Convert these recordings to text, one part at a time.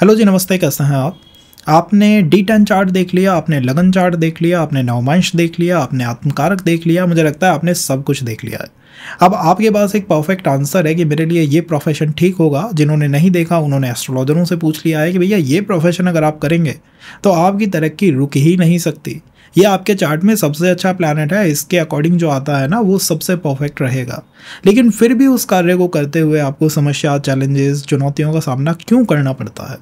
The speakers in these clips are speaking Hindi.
हेलो जी, नमस्ते। कैसे हैं आप? आपने D10 चार्ट देख लिया, आपने लगन चार्ट देख लिया, आपने नवमांश देख लिया, आपने आत्मकारक देख लिया। मुझे लगता है आपने सब कुछ देख लिया है। अब आपके पास एक परफेक्ट आंसर है कि मेरे लिए ये प्रोफेशन ठीक होगा। जिन्होंने नहीं देखा उन्होंने एस्ट्रोलॉजरों से पूछ लिया है कि भैया ये प्रोफेशन अगर आप करेंगे तो आपकी तरक्की रुक ही नहीं सकती। ये आपके चार्ट में सबसे अच्छा प्लैनेट है, इसके अकॉर्डिंग जो आता है ना वो सबसे परफेक्ट रहेगा। लेकिन फिर भी उस कार्य को करते हुए आपको समस्या, चैलेंजेस, चुनौतियों का सामना क्यों करना पड़ता है?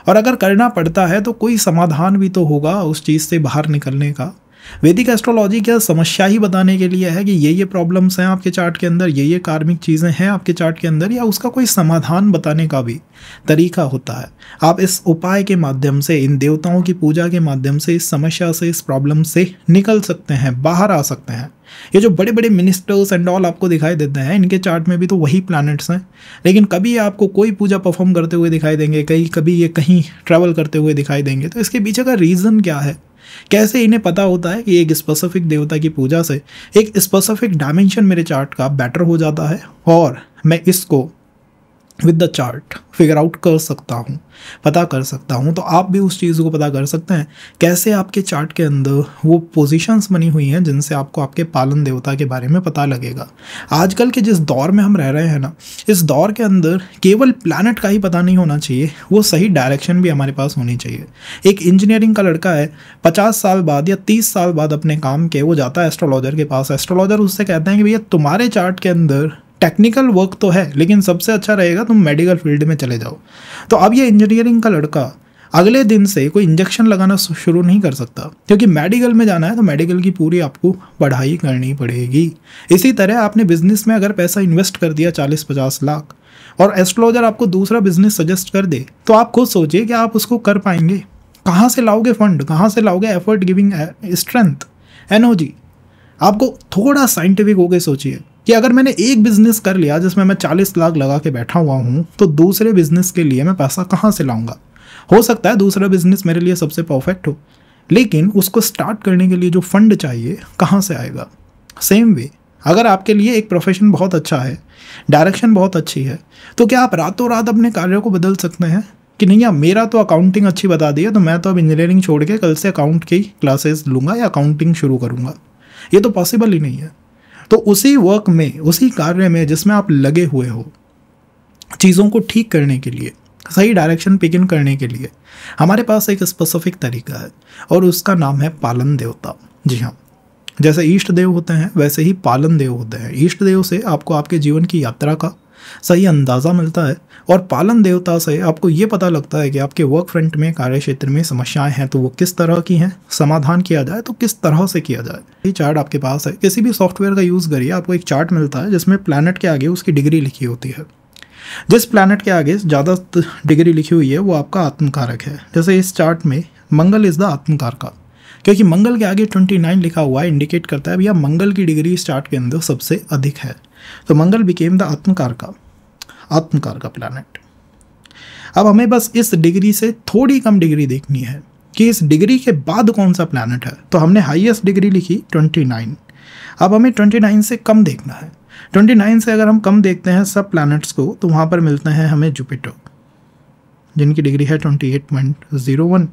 और अगर करना पड़ता है तो कोई समाधान भी तो होगा उस चीज़ से बाहर निकलने का। वैदिक एस्ट्रोलॉजी क्या समस्या ही बताने के लिए है कि ये प्रॉब्लम्स हैं आपके चार्ट के अंदर, ये कार्मिक चीज़ें हैं आपके चार्ट के अंदर, या उसका कोई समाधान बताने का भी तरीका होता है। आप इस उपाय के माध्यम से, इन देवताओं की पूजा के माध्यम से इस समस्या से, इस प्रॉब्लम से निकल सकते हैं, बाहर आ सकते हैं। ये जो बड़े बड़े मिनिस्टर्स एंड ऑल आपको दिखाई देते हैं, इनके चार्ट में भी तो वही प्लैनेट्स हैं। लेकिन कभी आपको कोई पूजा परफॉर्म करते हुए दिखाई देंगे, कभी ये कहीं ट्रैवल करते हुए दिखाई देंगे। तो इसके पीछे का रीज़न क्या है? कैसे इन्हें पता होता है कि एक स्पेसिफिक देवता की पूजा से एक स्पेसिफिक डायमेंशन मेरे चार्ट का बेटर हो जाता है और मैं इसको with the chart figure out कर सकता हूँ, पता कर सकता हूँ। तो आप भी उस चीज़ को पता कर सकते हैं कैसे आपके चार्ट के अंदर वो पोजीशंस बनी हुई हैं जिनसे आपको आपके पालन देवता के बारे में पता लगेगा। आजकल के जिस दौर में हम रह रहे हैं ना, इस दौर के अंदर केवल प्लैनेट का ही पता नहीं होना चाहिए, वो सही डायरेक्शन भी हमारे पास होनी चाहिए। एक इंजीनियरिंग का लड़का है, 50 साल बाद या 30 साल बाद अपने काम के वो जाता है एस्ट्रोलॉजर के पास। एस्ट्रोलॉजर उससे कहते हैं कि भैया तुम्हारे चार्ट के अंदर टेक्निकल वर्क तो है, लेकिन सबसे अच्छा रहेगा तुम मेडिकल फील्ड में चले जाओ। तो अब ये इंजीनियरिंग का लड़का अगले दिन से कोई इंजेक्शन लगाना शुरू नहीं कर सकता, क्योंकि मेडिकल में जाना है तो मेडिकल की पूरी आपको पढ़ाई करनी पड़ेगी। इसी तरह आपने बिजनेस में अगर पैसा इन्वेस्ट कर दिया 40-50 लाख और एस्ट्रोलॉजर आपको दूसरा बिजनेस सजेस्ट कर दे, तो आप खुद सोचिए कि आप उसको कर पाएंगे। कहाँ से लाओगे फंड, कहाँ से लाओगे एफर्ट गिविंग स्ट्रेंथ, एनर्जी? आपको थोड़ा साइंटिफिक होकर सोचिए कि अगर मैंने एक बिजनेस कर लिया जिसमें मैं 40 लाख लगा के बैठा हुआ हूँ, तो दूसरे बिजनेस के लिए मैं पैसा कहाँ से लाऊंगा? हो सकता है दूसरा बिजनेस मेरे लिए सबसे परफेक्ट हो, लेकिन उसको स्टार्ट करने के लिए जो फंड चाहिए कहाँ से आएगा? सेम वे अगर आपके लिए एक प्रोफेशन बहुत अच्छा है, डायरेक्शन बहुत अच्छी है, तो क्या आप रातों रात अपने कार्यों को बदल सकते हैं कि नहीं यार मेरा तो अकाउंटिंग अच्छी बता दी है तो मैं तो अब इंजीनियरिंग छोड़ के कल से अकाउंट की क्लासेस लूँगा या अकाउंटिंग शुरू करूँगा? ये तो पॉसिबल ही नहीं है। तो उसी वर्क में, उसी कार्य में जिसमें आप लगे हुए हो, चीज़ों को ठीक करने के लिए, सही डायरेक्शन पिक इन करने के लिए हमारे पास एक स्पेसिफिक तरीका है और उसका नाम है पालन देवता। जी हाँ, जैसे इष्ट देव होते हैं वैसे ही पालन देव होते हैं। इष्ट देव से आपको आपके जीवन की यात्रा का सही अंदाज़ा मिलता है और पालन देवता से आपको ये पता लगता है कि आपके वर्क फ्रंट में, कार्य क्षेत्र में समस्याएं हैं तो वो किस तरह की हैं, समाधान किया जाए तो किस तरह से किया जाए। ये चार्ट आपके पास है, किसी भी सॉफ्टवेयर का यूज़ करिए, आपको एक चार्ट मिलता है जिसमें प्लैनेट के आगे उसकी डिग्री लिखी होती है। जिस प्लैनेट के आगे ज़्यादा डिग्री लिखी हुई है वो आपका आत्मकारक है। जैसे इस चार्ट में मंगल इज़ द आत्मकारक, क्योंकि मंगल के आगे 29 लिखा हुआ है, इंडिकेट करता है भैया मंगल की डिग्री इस चार्ट के अंदर सबसे अधिक है। तो मंगल बिकेम द आत्मकारक प्लैनेट। अब हमें बस इस डिग्री से थोड़ी कम डिग्री देखनी है कि इस डिग्री के बाद कौन सा प्लैनेट है। तो हमने हाईएस्ट डिग्री लिखी 29, अब हमें 29 से कम देखना है। 29 से अगर हम कम देखते हैं सब प्लैनेट्स को तो वहाँ पर मिलते हैं हमें जुपिटर, जिनकी डिग्री है 28.01।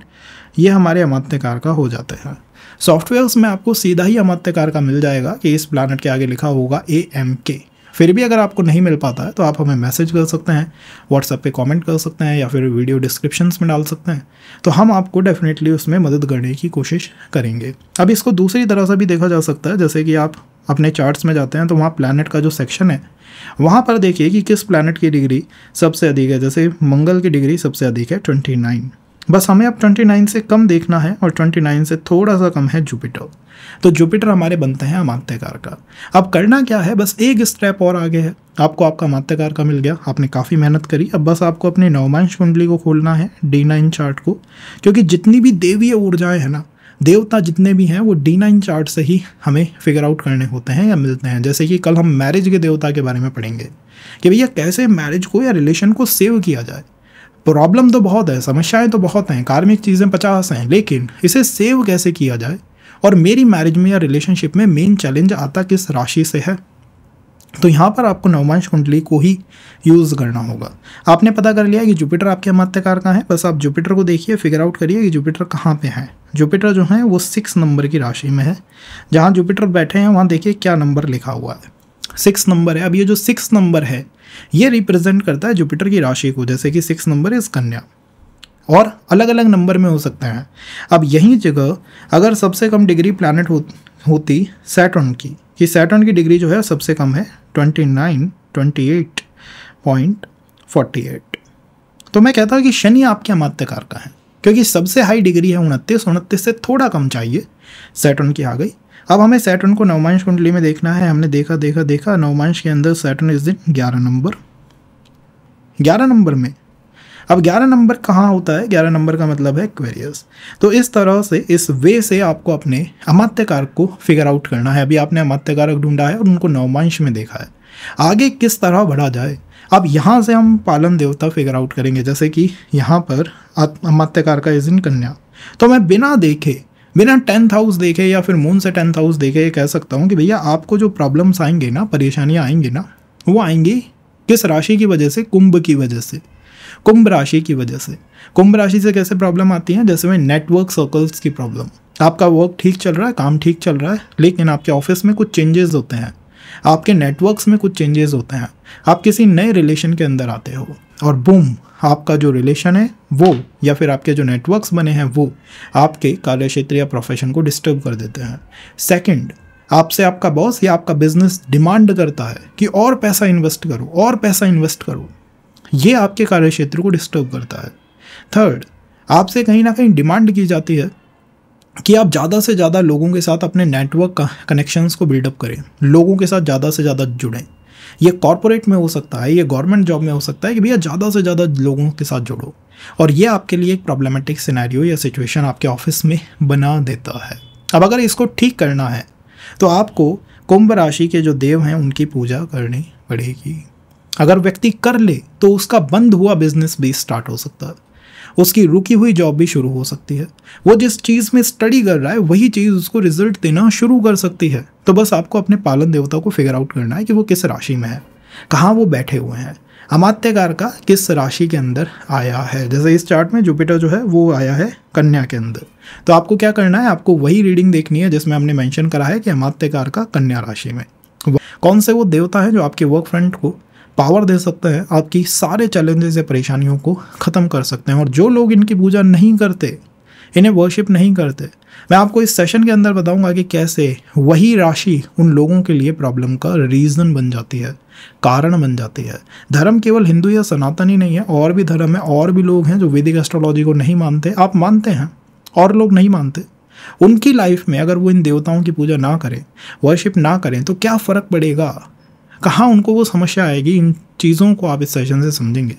ये हमारे अमात्यकार का हो जाते हैं। सॉफ्टवेयर्स में आपको सीधा ही अमात्यकार का मिल जाएगा कि इस प्लैनेट के आगे लिखा होगा AMK। फिर भी अगर आपको नहीं मिल पाता है तो आप हमें मैसेज कर सकते हैं, व्हाट्सएप पे कमेंट कर सकते हैं या फिर वीडियो डिस्क्रिप्शंस में डाल सकते हैं, तो हम आपको डेफिनेटली उसमें मदद करने की कोशिश करेंगे। अब इसको दूसरी तरह से भी देखा जा सकता है, जैसे कि आप अपने चार्ट्स में जाते हैं तो वहाँ प्लैनेट का जो सेक्शन है वहाँ पर देखिए कि किस प्लैनेट की डिग्री सबसे अधिक है। जैसे मंगल की डिग्री सबसे अधिक है 29, बस हमें अब 29 से कम देखना है और 29 से थोड़ा सा कम है जुपिटर। तो जुपिटर हमारे बनते हैं अमात्यकार का। अब करना क्या है, बस एक स्टेप और आगे है, आपको आपका अमात्यकार का मिल गया, आपने काफ़ी मेहनत करी। अब बस आपको अपनी नवमांश कुंडली को खोलना है, D9 चार्ट को, क्योंकि जितनी भी देवीय ऊर्जाएं हैं ना, देवता जितने भी हैं वो D9 चार्ट से ही हमें फिगर आउट करने होते हैं या मिलते हैं। जैसे कि कल हम मैरिज के देवता के बारे में पढ़ेंगे कि भैया कैसे मैरिज को या रिलेशन को सेव किया जाए। प्रॉब्लम तो बहुत है, समस्याएं तो बहुत हैं, कार्मिक चीज़ें 50 हैं, लेकिन इसे सेव कैसे किया जाए। और मेरी मैरिज में या रिलेशनशिप में मेन चैलेंज आता किस राशि से है, तो यहाँ पर आपको नवमांश कुंडली को ही यूज़ करना होगा। आपने पता कर लिया कि जुपिटर आपके अमात्यकार का है, बस आप जुपिटर को देखिए, फिगर आउट करिए कि जुपिटर कहाँ पे है। जुपिटर जो है वो 6 नंबर की राशि में है। जहाँ जुपिटर बैठे हैं वहाँ देखिए क्या नंबर लिखा हुआ है, 6 नंबर है। अब ये जो 6 नंबर है ये रिप्रेजेंट करता है जुपिटर की राशि को, जैसे कि 6 नंबर इस कन्या, और अलग अलग नंबर में हो सकते हैं। अब यही जगह अगर सबसे कम डिग्री प्लैनेट होती सैटर्न की, कि सैटर्न की डिग्री जो है सबसे कम है 28.48, तो मैं कहता हूँ कि शनि आपके अमात्यकार का है, क्योंकि सबसे हाई डिग्री है 29 से थोड़ा कम चाहिए, सैटर्न की आ गई। अब हमें सैटर्न को नवमांश कुंडली में देखना है। हमने देखा नवमांश के अंदर सैटर्न इस दिन 11 नंबर में। अब 11 नंबर कहाँ होता है? 11 नंबर का मतलब है एक्वेरियस। तो इस तरह से, इस वे से आपको अपने अमात्यकारक को फिगर आउट करना है। अभी आपने अमात्यकारक ढूंढा है और उनको नवमांश में देखा है, आगे किस तरह बढ़ा जाए। अब यहाँ से हम पालन देवता फिगर आउट करेंगे, जैसे कि यहाँ पर अमात्यकार का इस दिन कन्या, तो मैं बिना 10th हाउस देखे या फिर मून से 10th हाउस देखे ये कह सकता हूँ कि भैया आपको जो प्रॉब्लम्स आएंगे ना, परेशानियाँ आएंगी ना, वो आएंगी किस राशि की वजह से? कुंभ की वजह से, कुंभ राशि की वजह से। कुंभ राशि से कैसे प्रॉब्लम आती है? जैसे में नेटवर्क सर्कल्स की प्रॉब्लम। आपका वर्क ठीक चल रहा है, काम ठीक चल रहा है, लेकिन आपके ऑफिस में कुछ चेंजेस होते हैं, आपके नेटवर्क्स में कुछ चेंजेस होते हैं, आप किसी नए रिलेशन के अंदर आते हो और बूम, आपका जो रिलेशन है वो, या फिर आपके जो नेटवर्क्स बने हैं वो आपके कार्यक्षेत्र या प्रोफेशन को डिस्टर्ब कर देते हैं। सेकंड, आपसे आपका बॉस या आपका बिजनेस डिमांड करता है कि और पैसा इन्वेस्ट करो, ये आपके कार्यक्षेत्र को डिस्टर्ब करता है। थर्ड, आपसे कहीं ना कहीं डिमांड की जाती है कि आप ज़्यादा से ज़्यादा लोगों के साथ अपने नेटवर्क कनेक्शंस को बिल्डअप करें, लोगों के साथ ज़्यादा से ज़्यादा जुड़ें। ये कॉर्पोरेट में हो सकता है, ये गवर्नमेंट जॉब में हो सकता है कि भैया ज़्यादा से ज़्यादा लोगों के साथ जुड़ो, और ये आपके लिए एक प्रॉब्लमेटिक सिनेरियो या सिचुएशन आपके ऑफिस में बना देता है। अब अगर इसको ठीक करना है तो आपको कुंभ राशि के जो देव हैं उनकी पूजा करनी पड़ेगी। अगर व्यक्ति कर ले तो उसका बंद हुआ बिजनेस भी स्टार्ट हो सकता है, उसकी रुकी हुई जॉब भी शुरू हो सकती है, वो जिस चीज़ में स्टडी कर रहा है वही चीज़ उसको रिजल्ट देना शुरू कर सकती है। तो बस आपको अपने पालन देवता को फिगर आउट करना है कि वो किस राशि में है, कहाँ वो बैठे हुए हैं, अमात्यकार का किस राशि के अंदर आया है। जैसे इस चार्ट में जुपिटर जो है वो आया है कन्या के अंदर, तो आपको क्या करना है, आपको वही रीडिंग देखनी है जिसमें हमने मेंशन करा है कि अमात्यकार का कन्या राशि में कौन से वो देवता है जो आपके वर्क फ्रंट को पावर दे सकते हैं, आपकी सारे चैलेंजेस या परेशानियों को ख़त्म कर सकते हैं। और जो लोग इनकी पूजा नहीं करते, इन्हें वर्शिप नहीं करते, मैं आपको इस सेशन के अंदर बताऊंगा कि कैसे वही राशि उन लोगों के लिए प्रॉब्लम का रीज़न बन जाती है, कारण बन जाती है। धर्म केवल हिंदू या सनातन ही नहीं है, और भी धर्म है, और भी लोग हैं जो वैदिक एस्ट्रोलॉजी को नहीं मानते। आप मानते हैं और लोग नहीं मानते। उनकी लाइफ में अगर वो इन देवताओं की पूजा ना करें, वर्शिप ना करें, तो क्या फ़र्क पड़ेगा, कहाँ उनको वो समस्या आएगी। इन चीज़ों को आप इस सेशन से समझेंगे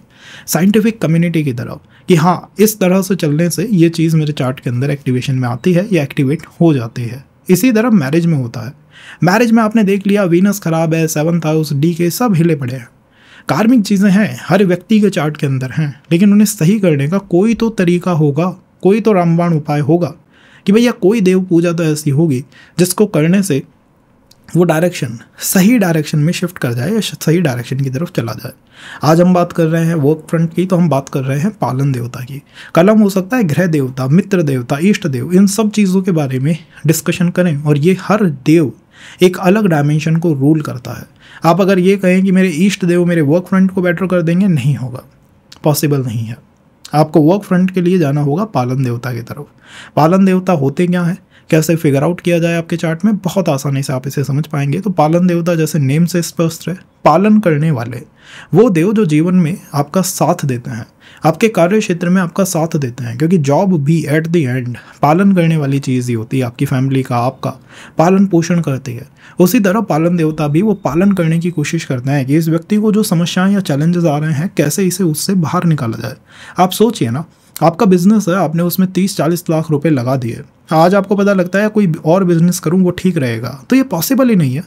साइंटिफिक कम्युनिटी की तरफ कि हाँ, इस तरह से चलने से ये चीज़ मेरे चार्ट के अंदर एक्टिवेशन में आती है या एक्टिवेट हो जाती है। इसी तरह मैरिज में होता है। मैरिज में आपने देख लिया वीनस खराब है, 7th हाउस, डी के सब हिले पड़े हैं, कार्मिक चीज़ें हैं, हर व्यक्ति के चार्ट के अंदर हैं, लेकिन उन्हें सही करने का कोई तो तरीका होगा, कोई तो रामबाण उपाय होगा कि भैया कोई देव पूजा तो ऐसी होगी जिसको करने से वो डायरेक्शन सही डायरेक्शन में शिफ्ट कर जाए या सही डायरेक्शन की तरफ चला जाए। आज हम बात कर रहे हैं वर्क फ्रंट की, तो हम बात कर रहे हैं पालन देवता की। कल हम हो सकता है ग्रह देवता, मित्र देवता, इष्ट देव, इन सब चीज़ों के बारे में डिस्कशन करें। और ये हर देव एक अलग डायमेंशन को रूल करता है। आप अगर ये कहें कि मेरे इष्ट देव मेरे वर्क फ्रंट को बेटर कर देंगे, नहीं होगा, पॉसिबल नहीं है। आपको वर्क फ्रंट के लिए जाना होगा पालन देवता की तरफ। पालन देवता होते क्या हैं, कैसे फिगर आउट किया जाए आपके चार्ट में, बहुत आसानी से आप इसे समझ पाएंगे। तो पालन देवता जैसे नेम से स्पष्ट है, पालन करने वाले, वो देव जो जीवन में आपका साथ देते हैं, आपके कार्य क्षेत्र में आपका साथ देते हैं, क्योंकि जॉब भी एट द एंड पालन करने वाली चीज़ ही होती है। आपकी फैमिली का, आपका पालन पोषण करती है। उसी तरह पालन देवता भी वो पालन करने की कोशिश करते हैं कि इस व्यक्ति को जो समस्याएं या चैलेंजेस आ रहे हैं, कैसे इसे उससे बाहर निकाला जाए। आप सोचिए ना, आपका बिजनेस है, आपने उसमें 30-40 लाख रुपए लगा दिए, आज आपको पता लगता है कोई और बिजनेस करूं वो ठीक रहेगा, तो ये पॉसिबल ही नहीं है।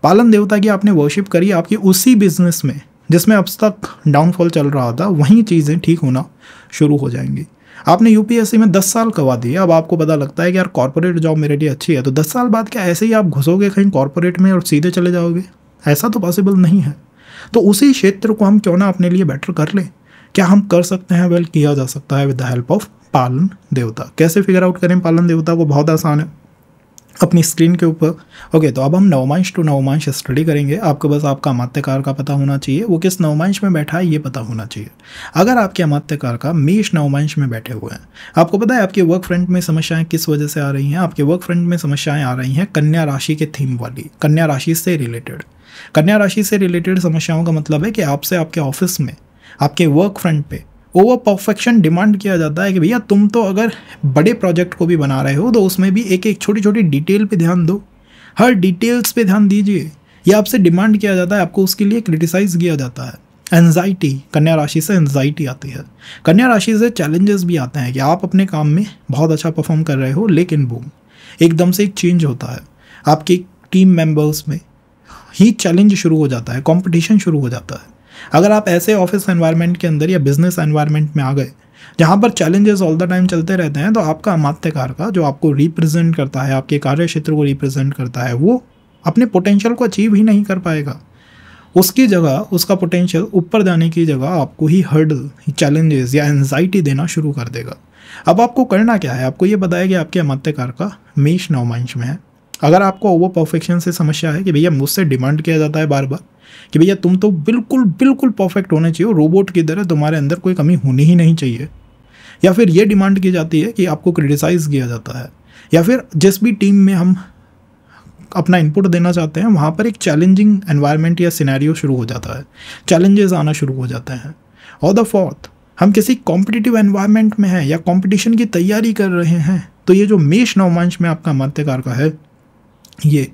पालन देवता की आपने वर्शिप करी, आपकी उसी बिजनेस में जिसमें अब तक डाउनफॉल चल रहा था, वहीं चीज़ें ठीक होना शुरू हो जाएंगी। आपने यूपीएससी में 10 साल गवा दिए, अब आपको पता लगता है कि यार कॉर्पोरेट जॉब मेरे लिए अच्छी है, तो 10 साल बाद क्या ऐसे ही आप घुसोगे कहीं कॉर्पोरेट में और सीधे चले जाओगे? ऐसा तो पॉसिबल नहीं है। तो उसी क्षेत्र को हम क्यों ना अपने लिए बेटर कर लें। क्या हम कर सकते हैं? वेल, किया जा सकता है विद द हेल्प ऑफ पालन देवता। कैसे फिगर आउट करें पालन देवता को? बहुत आसान है, अपनी स्क्रीन के ऊपर। ओके, तो अब हम नवमांश टू नवमांश स्टडी करेंगे। आपको बस आपका अमात्यकार का पता होना चाहिए, वो किस नवमांश में बैठा है ये पता होना चाहिए। अगर आपके अमात्यकार का मेष नवमांश में बैठे हुए हैं, आपको पता है आपके वर्क फ्रंट में समस्याएं किस वजह से आ रही हैं? आपके वर्क फ्रंट में समस्याएं आ रही हैं कन्या राशि के थीम वाली, कन्या राशि से रिलेटेड। कन्या राशि से रिलेटेड समस्याओं का मतलब है कि आपसे आपके ऑफिस में, आपके वर्क फ्रंट पे ओवर परफेक्शन डिमांड किया जाता है कि भैया तुम तो अगर बड़े प्रोजेक्ट को भी बना रहे हो तो उसमें भी एक एक छोटी छोटी डिटेल पे ध्यान दो, हर डिटेल्स पे ध्यान दीजिए। ये आपसे डिमांड किया जाता है, आपको उसके लिए क्रिटिसाइज किया जाता है। एंजाइटी, कन्या राशि से एंजाइटी आती है। कन्या राशि से चैलेंजेस भी आते हैं कि आप अपने काम में बहुत अच्छा परफॉर्म कर रहे हो, लेकिन बूम, एकदम से एक चेंज होता है आपकी टीम मेंबर्स में ही, चैलेंज शुरू हो जाता है, कंपटीशन शुरू हो जाता है। अगर आप ऐसे ऑफिस एनवायरनमेंट के अंदर या बिजनेस एनवायरनमेंट में आ गए जहाँ पर चैलेंजेस ऑल द टाइम चलते रहते हैं, तो आपका अमात्यकार का जो आपको रिप्रेजेंट करता है, आपके कार्य क्षेत्र को रिप्रेजेंट करता है, वो अपने पोटेंशियल को अचीव ही नहीं कर पाएगा। उसकी जगह, उसका पोटेंशियल ऊपर जाने की जगह आपको ही हर्डल, चैलेंजेस या एंजाइटी देना शुरू कर देगा। अब आपको करना क्या है? आपको ये बताया कि आपके अमात्यकार का मेष नवमांश में है। अगर आपको ओवर परफेक्शन से समस्या है कि भैया मुझसे डिमांड किया जाता है बार बार कि भैया तुम तो बिल्कुल बिल्कुल परफेक्ट होने चाहिए, रोबोट की तरह, तुम्हारे अंदर कोई कमी होनी ही नहीं चाहिए, या फिर ये डिमांड की जाती है कि आपको क्रिटिसाइज़ किया जाता है, या फिर जिस भी टीम में हम अपना इनपुट देना चाहते हैं वहाँ पर एक चैलेंजिंग एनवायरनमेंट या सिनेरियो शुरू हो जाता है, चैलेंजेस आना शुरू हो जाते हैं। और द फोर्थ, हम किसी कॉम्पिटिटिव एनवायरनमेंट में हैं या कॉम्पिटिशन की तैयारी कर रहे हैं, तो ये जो मेष नवमांश में आपका अमात्यकार का है, ये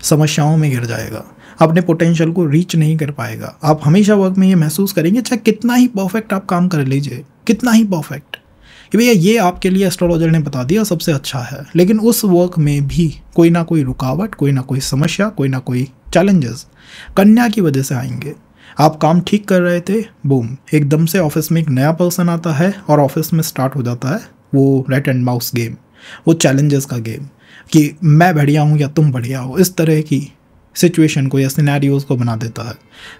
समस्याओं में गिर जाएगा, अपने पोटेंशियल को रीच नहीं कर पाएगा। आप हमेशा वर्क में ये महसूस करेंगे, चाहे कितना ही परफेक्ट आप काम कर लीजिए, कितना ही परफेक्ट, कि भैया ये आपके लिए एस्ट्रोलॉजर ने बता दिया सबसे अच्छा है, लेकिन उस वर्क में भी कोई ना कोई रुकावट, कोई ना कोई समस्या, कोई ना कोई चैलेंजेस कन्या की वजह से आएंगे। आप काम ठीक कर रहे थे, बूम, एकदम से ऑफिस में एक नया पर्सन आता है और ऑफिस में स्टार्ट हो जाता है वो रैट एंड माउस गेम, वो चैलेंजेस का गेम, कि मैं बढ़िया हूँ या तुम बढ़िया हो, इस तरह की सिचुएशन को या सिनेरियोज को बना देता है।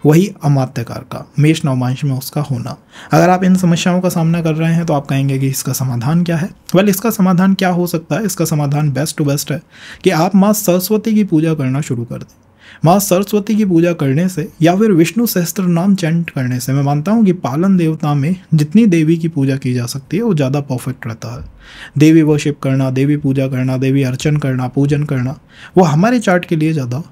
वही अमात्यकार का मेष नवमांश में उसका होना। अगर आप इन समस्याओं का सामना कर रहे हैं तो आप कहेंगे कि इसका समाधान क्या है? वेल, इसका समाधान क्या हो सकता है? इसका समाधान बेस्ट टू बेस्ट है कि आप माँ सरस्वती की पूजा करना शुरू कर दें। माँ सरस्वती की पूजा करने से या फिर विष्णु सहस्त्र नाम चैंट करने से, मैं मानता हूँ कि पालन देवता में जितनी देवी की पूजा की जा सकती है वो ज़्यादा परफेक्ट रहता है। देवी वर्शिप करना, देवी पूजा करना, देवी अर्चन करना, पूजन करना, वो हमारे चार्ट के लिए ज़्यादा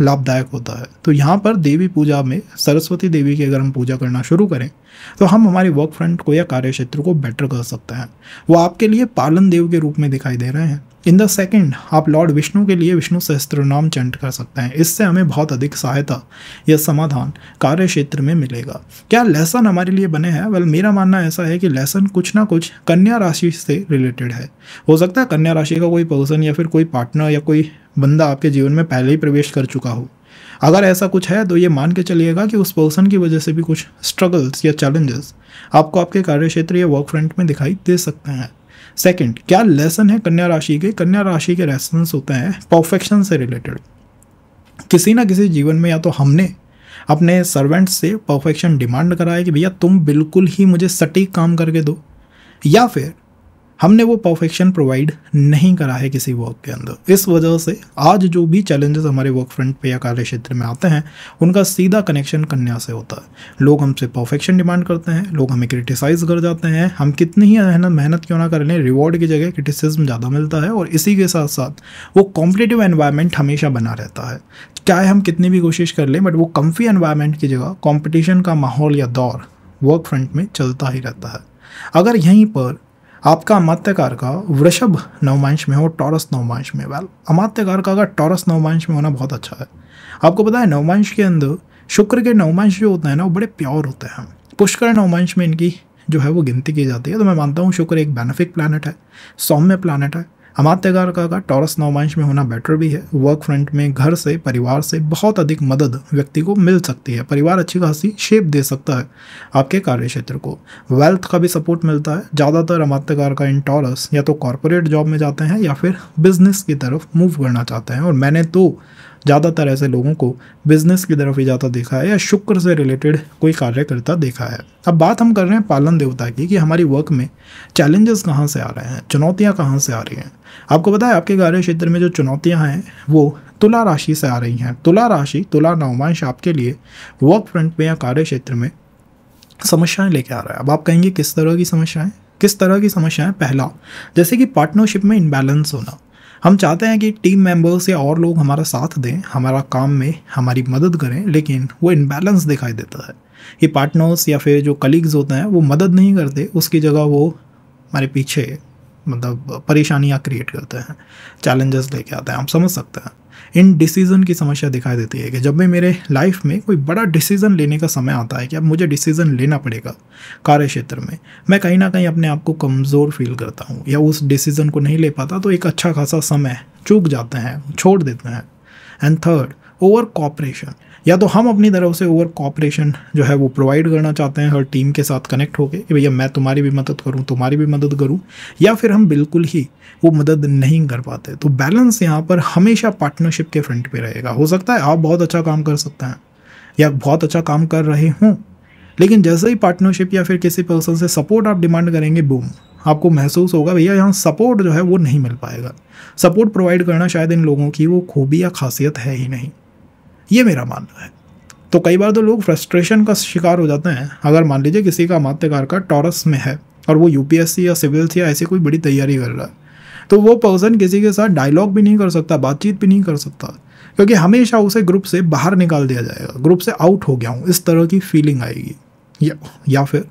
लाभदायक होता है। तो यहाँ पर देवी पूजा में सरस्वती देवी की अगर हम पूजा करना शुरू करें तो हम हमारे वर्क फ्रंट को या कार्य क्षेत्र को बेटर कर सकते हैं। वो आपके लिए पालन देव के रूप में दिखाई दे रहे हैं। इन द सेकेंड, आप लॉर्ड विष्णु के लिए विष्णु सहस्त्र नाम चैंट कर सकते हैं। इससे हमें बहुत अधिक सहायता या समाधान कार्य क्षेत्र में मिलेगा। क्या लेसन हमारे लिए बने हैं? वेल, मेरा मानना ऐसा है कि लेसन कुछ ना कुछ कन्या राशि से रिलेटेड है। हो सकता है कन्या राशि का कोई पर्सन या फिर कोई पार्टनर या कोई बंदा आपके जीवन में पहले ही प्रवेश कर चुका हो। अगर ऐसा कुछ है तो ये मान के चलिएगा कि उस पर्सन की वजह से भी कुछ स्ट्रगल्स या चैलेंजेस आपको आपके कार्य क्षेत्र या वर्क फ्रंट में दिखाई दे सकते हैं। सेकंड, क्या लेसन है कन्या राशि के? कन्या राशि के लेसन्स होते हैं परफेक्शन से रिलेटेड। किसी ना किसी जीवन में या तो हमने अपने सर्वेंट से परफेक्शन डिमांड करा है कि भैया तुम बिल्कुल ही मुझे सटीक काम करके दो, या फिर हमने वो परफेक्शन प्रोवाइड नहीं करा है किसी वर्क के अंदर। इस वजह से आज जो भी चैलेंजेस हमारे वर्क फ्रंट पे या कार्य क्षेत्र में आते हैं उनका सीधा कनेक्शन कन्या से होता है। लोग हमसे परफेक्शन डिमांड करते हैं, लोग हमें क्रिटिसाइज कर जाते हैं। हम कितनी ही मेहनत क्यों ना कर लें, रिवॉर्ड की जगह क्रिटिसिज्म ज़्यादा मिलता है, और इसी के साथ साथ वो कॉम्पिटिटिव एनवायरनमेंट हमेशा बना रहता है। चाहे हम कितनी भी कोशिश कर लें, बट वो कम्फी एनवायरनमेंट की जगह कॉम्पिटिशन का माहौल या दौर वर्क फ्रंट में चलता ही रहता है। अगर यहीं पर आपका अमात्यकार का वृषभ नवमांश में हो, टॉरस नवमांश में, वेल, अमात्यकार का अगर टॉरस नवमांश में होना बहुत अच्छा है। आपको पता है नवमांश के अंदर शुक्र के नवमांश जो होते हैं ना वो बड़े प्योर होते हैं। पुष्कर नवमांश में इनकी जो है वो गिनती की जाती है। तो मैं मानता हूँ शुक्र एक बेनिफिक प्लैनेट है, सौम्य प्लैनेट है। अमात्यकार का टॉरस नवमांश में होना बेटर भी है। वर्क फ्रंट में घर से, परिवार से बहुत अधिक मदद व्यक्ति को मिल सकती है। परिवार अच्छी खासी शेप दे सकता है आपके कार्य क्षेत्र को। वेल्थ का भी सपोर्ट मिलता है। ज़्यादातर अमात्यकार का इन टॉरस या तो कॉर्पोरेट जॉब में जाते हैं या फिर बिजनेस की तरफ मूव करना चाहते हैं। और मैंने तो ज़्यादातर ऐसे लोगों को बिजनेस की तरफ ही ज़्यादा देखा है या शुक्र से रिलेटेड कोई कार्य करता देखा है। अब बात हम कर रहे हैं पालन देवता की कि हमारी वर्क में चैलेंजेस कहाँ से आ रहे हैं, चुनौतियाँ कहाँ से आ रही हैं। आपको पता है आपके कार्य क्षेत्र में जो चुनौतियाँ हैं वो तुला राशि से आ रही हैं। तुला राशि, तुला नवमांश आपके लिए वर्क फ्रंट में या कार्य क्षेत्र में समस्याएं लेके आ रहा है। अब आप कहेंगे किस तरह की समस्याएं, किस तरह की समस्याएं? पहला, जैसे कि पार्टनरशिप में इनबैलेंस होना। हम चाहते हैं कि टीम मेंबर्स या और लोग हमारा साथ दें, हमारा काम में हमारी मदद करें, लेकिन वो इनबैलेंस दिखाई देता है कि पार्टनर्स या फिर जो कलीग्स होते हैं वो मदद नहीं करते, उसकी जगह वो हमारे पीछे मतलब परेशानियाँ क्रिएट करते हैं, चैलेंजेस लेके आते हैं। आप समझ सकते हैं इन डिसीज़न की समस्या दिखाई देती है कि जब भी मेरे लाइफ में कोई बड़ा डिसीज़न लेने का समय आता है कि अब मुझे डिसीज़न लेना पड़ेगा कार्य क्षेत्र में, मैं कहीं ना कहीं अपने आप को कमज़ोर फील करता हूँ या उस डिसीज़न को नहीं ले पाता, तो एक अच्छा खासा समय चूक जाते हैं, छोड़ देते हैं। And third, over cooperation. या तो हम अपनी तरफ से ओवर कॉपरेशन जो है वो प्रोवाइड करना चाहते हैं हर टीम के साथ कनेक्ट होके कि भैया मैं तुम्हारी भी मदद करूं, तुम्हारी भी मदद करूं, या फिर हम बिल्कुल ही वो मदद नहीं कर पाते। तो बैलेंस यहाँ पर हमेशा पार्टनरशिप के फ्रंट पे रहेगा। हो सकता है आप बहुत अच्छा काम कर सकते हैं या बहुत अच्छा काम कर रहे हों, लेकिन जैसे ही पार्टनरशिप या फिर किसी पर्सन से सपोर्ट आप डिमांड करेंगे, बूम, आपको महसूस होगा भैया यहाँ सपोर्ट जो है वो नहीं मिल पाएगा। सपोर्ट प्रोवाइड करना शायद इन लोगों की वो खूबी या खासियत है ही नहीं, ये मेरा मानना है। तो कई बार तो लोग फ्रस्ट्रेशन का शिकार हो जाते हैं। अगर मान लीजिए किसी का अमात्यकार का टॉरस में है और वो यूपीएससी या सिविल्स या ऐसी कोई बड़ी तैयारी कर रहा है, तो वो पर्सन किसी के साथ डायलॉग भी नहीं कर सकता, बातचीत भी नहीं कर सकता, क्योंकि हमेशा उसे ग्रुप से बाहर निकाल दिया जाएगा, ग्रुप से आउट हो गया हूँ, इस तरह की फीलिंग आएगी। या फिर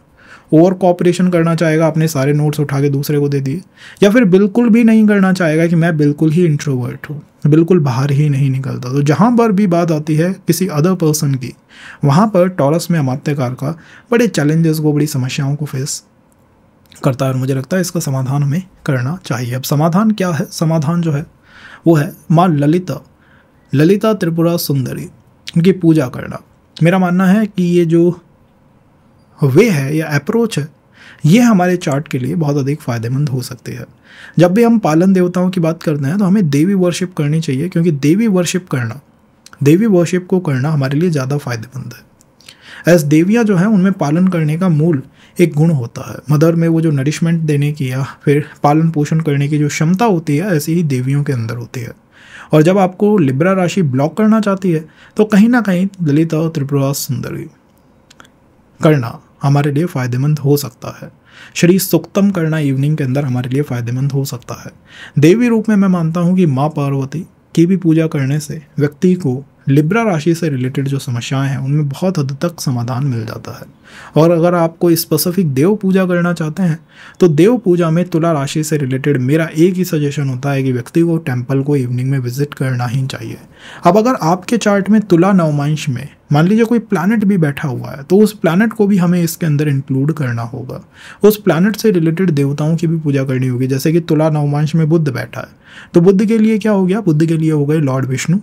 ओवर कॉपरेशन करना चाहेगा, अपने सारे नोट्स उठा के दूसरे को दे दिए, या फिर बिल्कुल भी नहीं करना चाहेगा कि मैं बिल्कुल ही इंट्रोवर्ट हूँ, बिल्कुल बाहर ही नहीं निकलता। तो जहाँ पर भी बात आती है किसी अदर पर्सन की, वहाँ पर टॉरस में अमात्यकार का बड़े चैलेंजेस को, बड़ी समस्याओं को फेस करता है और मुझे लगता है इसका समाधान हमें करना चाहिए। अब समाधान क्या है? समाधान जो है वो है माँ ललिता, ललिता त्रिपुरा सुंदरी, उनकी पूजा करना। मेरा मानना है कि ये जो वे है या अप्रोच है, ये हमारे चार्ट के लिए बहुत अधिक फ़ायदेमंद हो सकती है। जब भी हम पालन देवताओं की बात करते हैं तो हमें देवी वर्शिप करनी चाहिए, क्योंकि देवी वर्शिप करना, देवी वर्शिप को करना हमारे लिए ज़्यादा फायदेमंद है। एज देवियाँ जो हैं उनमें पालन करने का मूल एक गुण होता है। मदर में वो जो नरिशमेंट देने की या फिर पालन पोषण करने की जो क्षमता होती है, ऐसी ही देवियों के अंदर होती है। और जब आपको लिब्रा राशि ब्लॉक करना चाहती है तो कहीं ना कहीं ललिता और त्रिपुरा सुंदरी करना हमारे लिए फ़ायदेमंद हो सकता है। श्री सुक्तम करना इवनिंग के अंदर हमारे लिए फ़ायदेमंद हो सकता है। देवी रूप में मैं मानता हूँ कि माँ पार्वती की भी पूजा करने से व्यक्ति को लिब्रा राशि से रिलेटेड जो समस्याएं हैं उनमें बहुत हद तक समाधान मिल जाता है। और अगर आप कोई स्पेसिफिक देव पूजा करना चाहते हैं तो देव पूजा में तुला राशि से रिलेटेड मेरा एक ही सजेशन होता है कि व्यक्ति को टेम्पल को इवनिंग में विजिट करना ही चाहिए। अब अगर आपके चार्ट में तुला नवमांश में मान लीजिए कोई प्लैनेट भी बैठा हुआ है तो उस प्लैनेट को भी हमें इसके अंदर इंक्लूड करना होगा। उस प्लैनेट से रिलेटेड देवताओं की भी पूजा करनी होगी। जैसे कि तुला नवमांश में बुध बैठा है तो बुध के लिए क्या हो गया? बुध के लिए हो गए लॉर्ड विष्णु।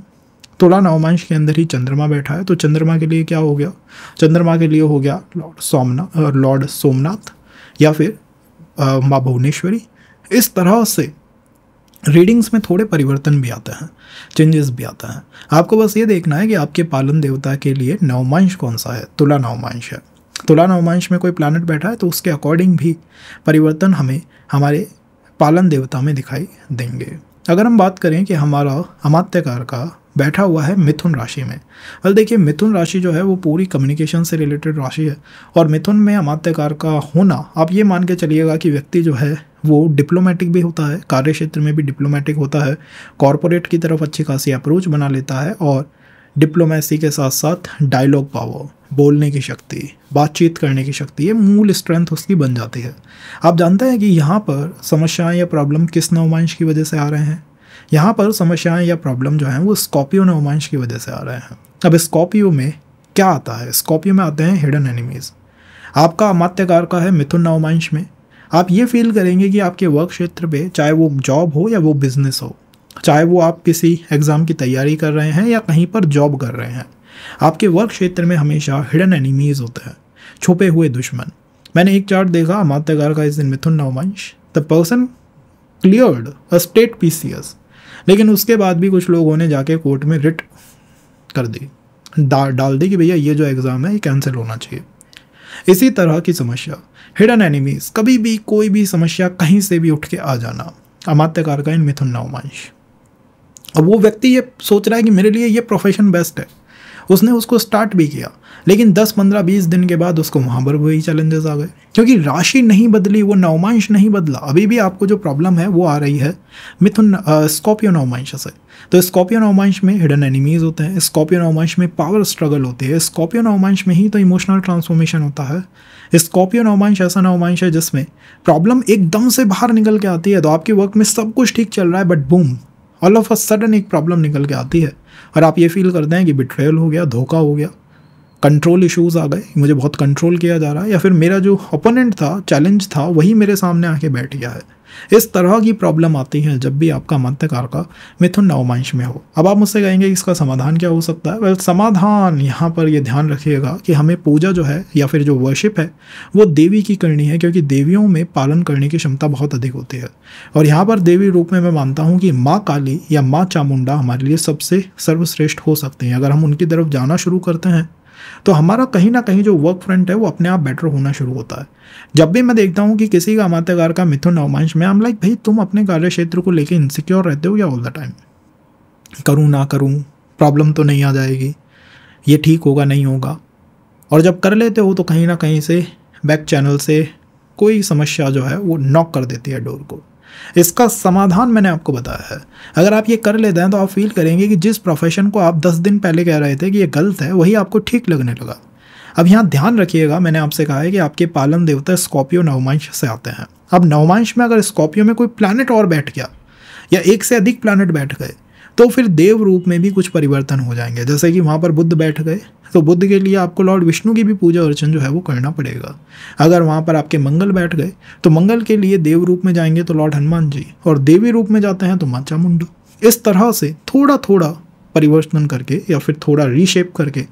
तुला नवमांश के अंदर ही चंद्रमा बैठा है तो चंद्रमा के लिए क्या हो गया? चंद्रमा के लिए हो गया लॉर्ड सोमनाथ या फिर माँ भुवनेश्वरी। इस तरह से रीडिंग्स में थोड़े परिवर्तन भी आते हैं, चेंजेस भी आता है। आपको बस ये देखना है कि आपके पालन देवता के लिए नवमांश कौन सा है। तुला नवमांश है, तुला नवमांश में कोई प्लैनेट बैठा है तो उसके अकॉर्डिंग भी परिवर्तन हमें हमारे पालन देवता में दिखाई देंगे। अगर हम बात करें कि हमारा अमात्यकार का बैठा हुआ है मिथुन राशि में, well देखिए मिथुन राशि जो है वो पूरी कम्युनिकेशन से रिलेटेड राशि है और मिथुन में अमात्यकार का होना, आप ये मान के चलिएगा कि व्यक्ति जो है वो डिप्लोमेटिक भी होता है, कार्य क्षेत्र में भी डिप्लोमेटिक होता है, कॉरपोरेट की तरफ अच्छी खासी अप्रोच बना लेता है और डिप्लोमेसी के साथ साथ डायलॉग पावर, बोलने की शक्ति, बातचीत करने की शक्ति, ये मूल स्ट्रेंथ उसकी बन जाती है। आप जानते हैं कि यहाँ पर समस्याएं या प्रॉब्लम किस नवमांश की वजह से आ रहे हैं? यहाँ पर समस्याएं या प्रॉब्लम जो हैं वो स्कॉर्पियो नवमांश की वजह से आ रहे हैं। अब स्कॉर्पियो में क्या आता है? स्कॉर्पियो में आते हैं हिडन एनिमीज़। आपका अमात्यकार का है मिथुन नवमांश में, आप ये फील करेंगे कि आपके वर्क क्षेत्र पे, चाहे वो जॉब हो या वो बिजनेस हो, चाहे वो आप किसी एग्ज़ाम की तैयारी कर रहे हैं या कहीं पर जॉब कर रहे हैं, आपके वर्क क्षेत्र में हमेशा हिडन एनिमीज़ होते हैं, छुपे हुए दुश्मन। मैंने एक चार्ट देखा अमात्यकार का इस दिन मिथुन नवमांश, the person cleared a state PCS, लेकिन उसके बाद भी कुछ लोगों ने जाके कोर्ट में रिट कर दी, डाल दी कि भैया ये जो एग्ज़ाम है ये कैंसिल होना चाहिए। इसी तरह की समस्या, हिडन एनिमीज, कभी भी कोई भी समस्या कहीं से भी उठ के आ जाना, अमात्य कारक इन मिथुन नवमांश। अब वो व्यक्ति ये सोच रहा है कि मेरे लिए ये प्रोफेशन बेस्ट है, उसने उसको स्टार्ट भी किया, लेकिन 10, 15, 20 दिन के बाद उसको वहाँ पर वही चैलेंजेस आ गए, क्योंकि राशि नहीं बदली, वो नवमांश नहीं बदला। अभी भी आपको जो प्रॉब्लम है वो आ रही है मिथुन स्कॉर्पियो नवमांश से। तो स्कॉर्पियो नवमांश में हिडन एनिमीज होते हैं, स्कॉर्पियो नवमांश में पावर स्ट्रगल होती है, स्कॉर्पियो नवमांश में ही तो इमोशनल ट्रांसफॉर्मेशन होता है। स्कॉर्पियो नवमांश ऐसा नवमांश है जिसमें प्रॉब्लम एकदम से बाहर निकल के आती है। तो आपके वर्क में सब कुछ ठीक चल रहा है, but boom, all of a sudden एक प्रॉब्लम निकल के आती है और आप ये फील करते हैं कि बिट्रेयल हो गया, धोखा हो गया, कंट्रोल इश्यूज आ गए, मुझे बहुत कंट्रोल किया जा रहा है, या फिर मेरा जो ओपोनेंट था, चैलेंज था, वही मेरे सामने आके बैठ गया है। इस तरह की प्रॉब्लम आती है जब भी आपका अमात्य कारक मिथुन नवमांश में हो। अब आप मुझसे कहेंगे इसका समाधान क्या हो सकता है? वेल, समाधान यहाँ पर ये ध्यान रखिएगा कि हमें पूजा जो है या फिर जो वर्शिप है वो देवी की करनी है, क्योंकि देवियों में पालन करने की क्षमता बहुत अधिक होती है। और यहाँ पर देवी रूप में मैं मानता हूँ कि माँ काली या माँ चामुंडा हमारे लिए सबसे सर्वश्रेष्ठ हो सकती हैं। अगर हम उनकी तरफ जाना शुरू करते हैं तो हमारा कहीं ना कहीं जो वर्क फ्रंट है वो अपने आप बेटर होना शुरू होता है। जब भी मैं देखता हूँ कि किसी का अमात्य कारक का मिथुन नवमांश में, आई एम लाइक, भाई तुम अपने कार्य क्षेत्र को लेकर इनसिक्योर रहते हो या ऑल द टाइम, करूँ ना करूँ, प्रॉब्लम तो नहीं आ जाएगी, ये ठीक होगा नहीं होगा। और जब कर लेते हो तो कहीं ना कहीं से बैक चैनल से कोई समस्या जो है वो नॉक कर देती है डोर को। इसका समाधान मैंने आपको बताया है। अगर आप ये कर लेते हैं तो आप फील करेंगे कि जिस प्रोफेशन को आप 10 दिन पहले कह रहे थे कि ये गलत है, वही आपको ठीक लगने लगा। अब यहाँ ध्यान रखिएगा, मैंने आपसे कहा है कि आपके पालन देवता स्कॉर्पियो नवमांश से आते हैं। अब नवमांश में अगर स्कॉर्पियो में कोई प्लैनेट और बैठ गया या एक से अधिक प्लैनेट बैठ गए तो फिर देव रूप में भी कुछ परिवर्तन हो जाएंगे। जैसे कि वहाँ पर बुध बैठ गए तो बुध के लिए आपको लॉर्ड विष्णु की भी पूजा अर्चन जो है वो करना पड़ेगा। अगर वहाँ पर आपके मंगल बैठ गए तो मंगल के लिए देव रूप में जाएंगे तो लॉर्ड हनुमान जी, और देवी रूप में जाते हैं तो माँ चामुंडा। इस तरह से थोड़ा थोड़ा परिवर्तन करके या फिर थोड़ा रीशेप करके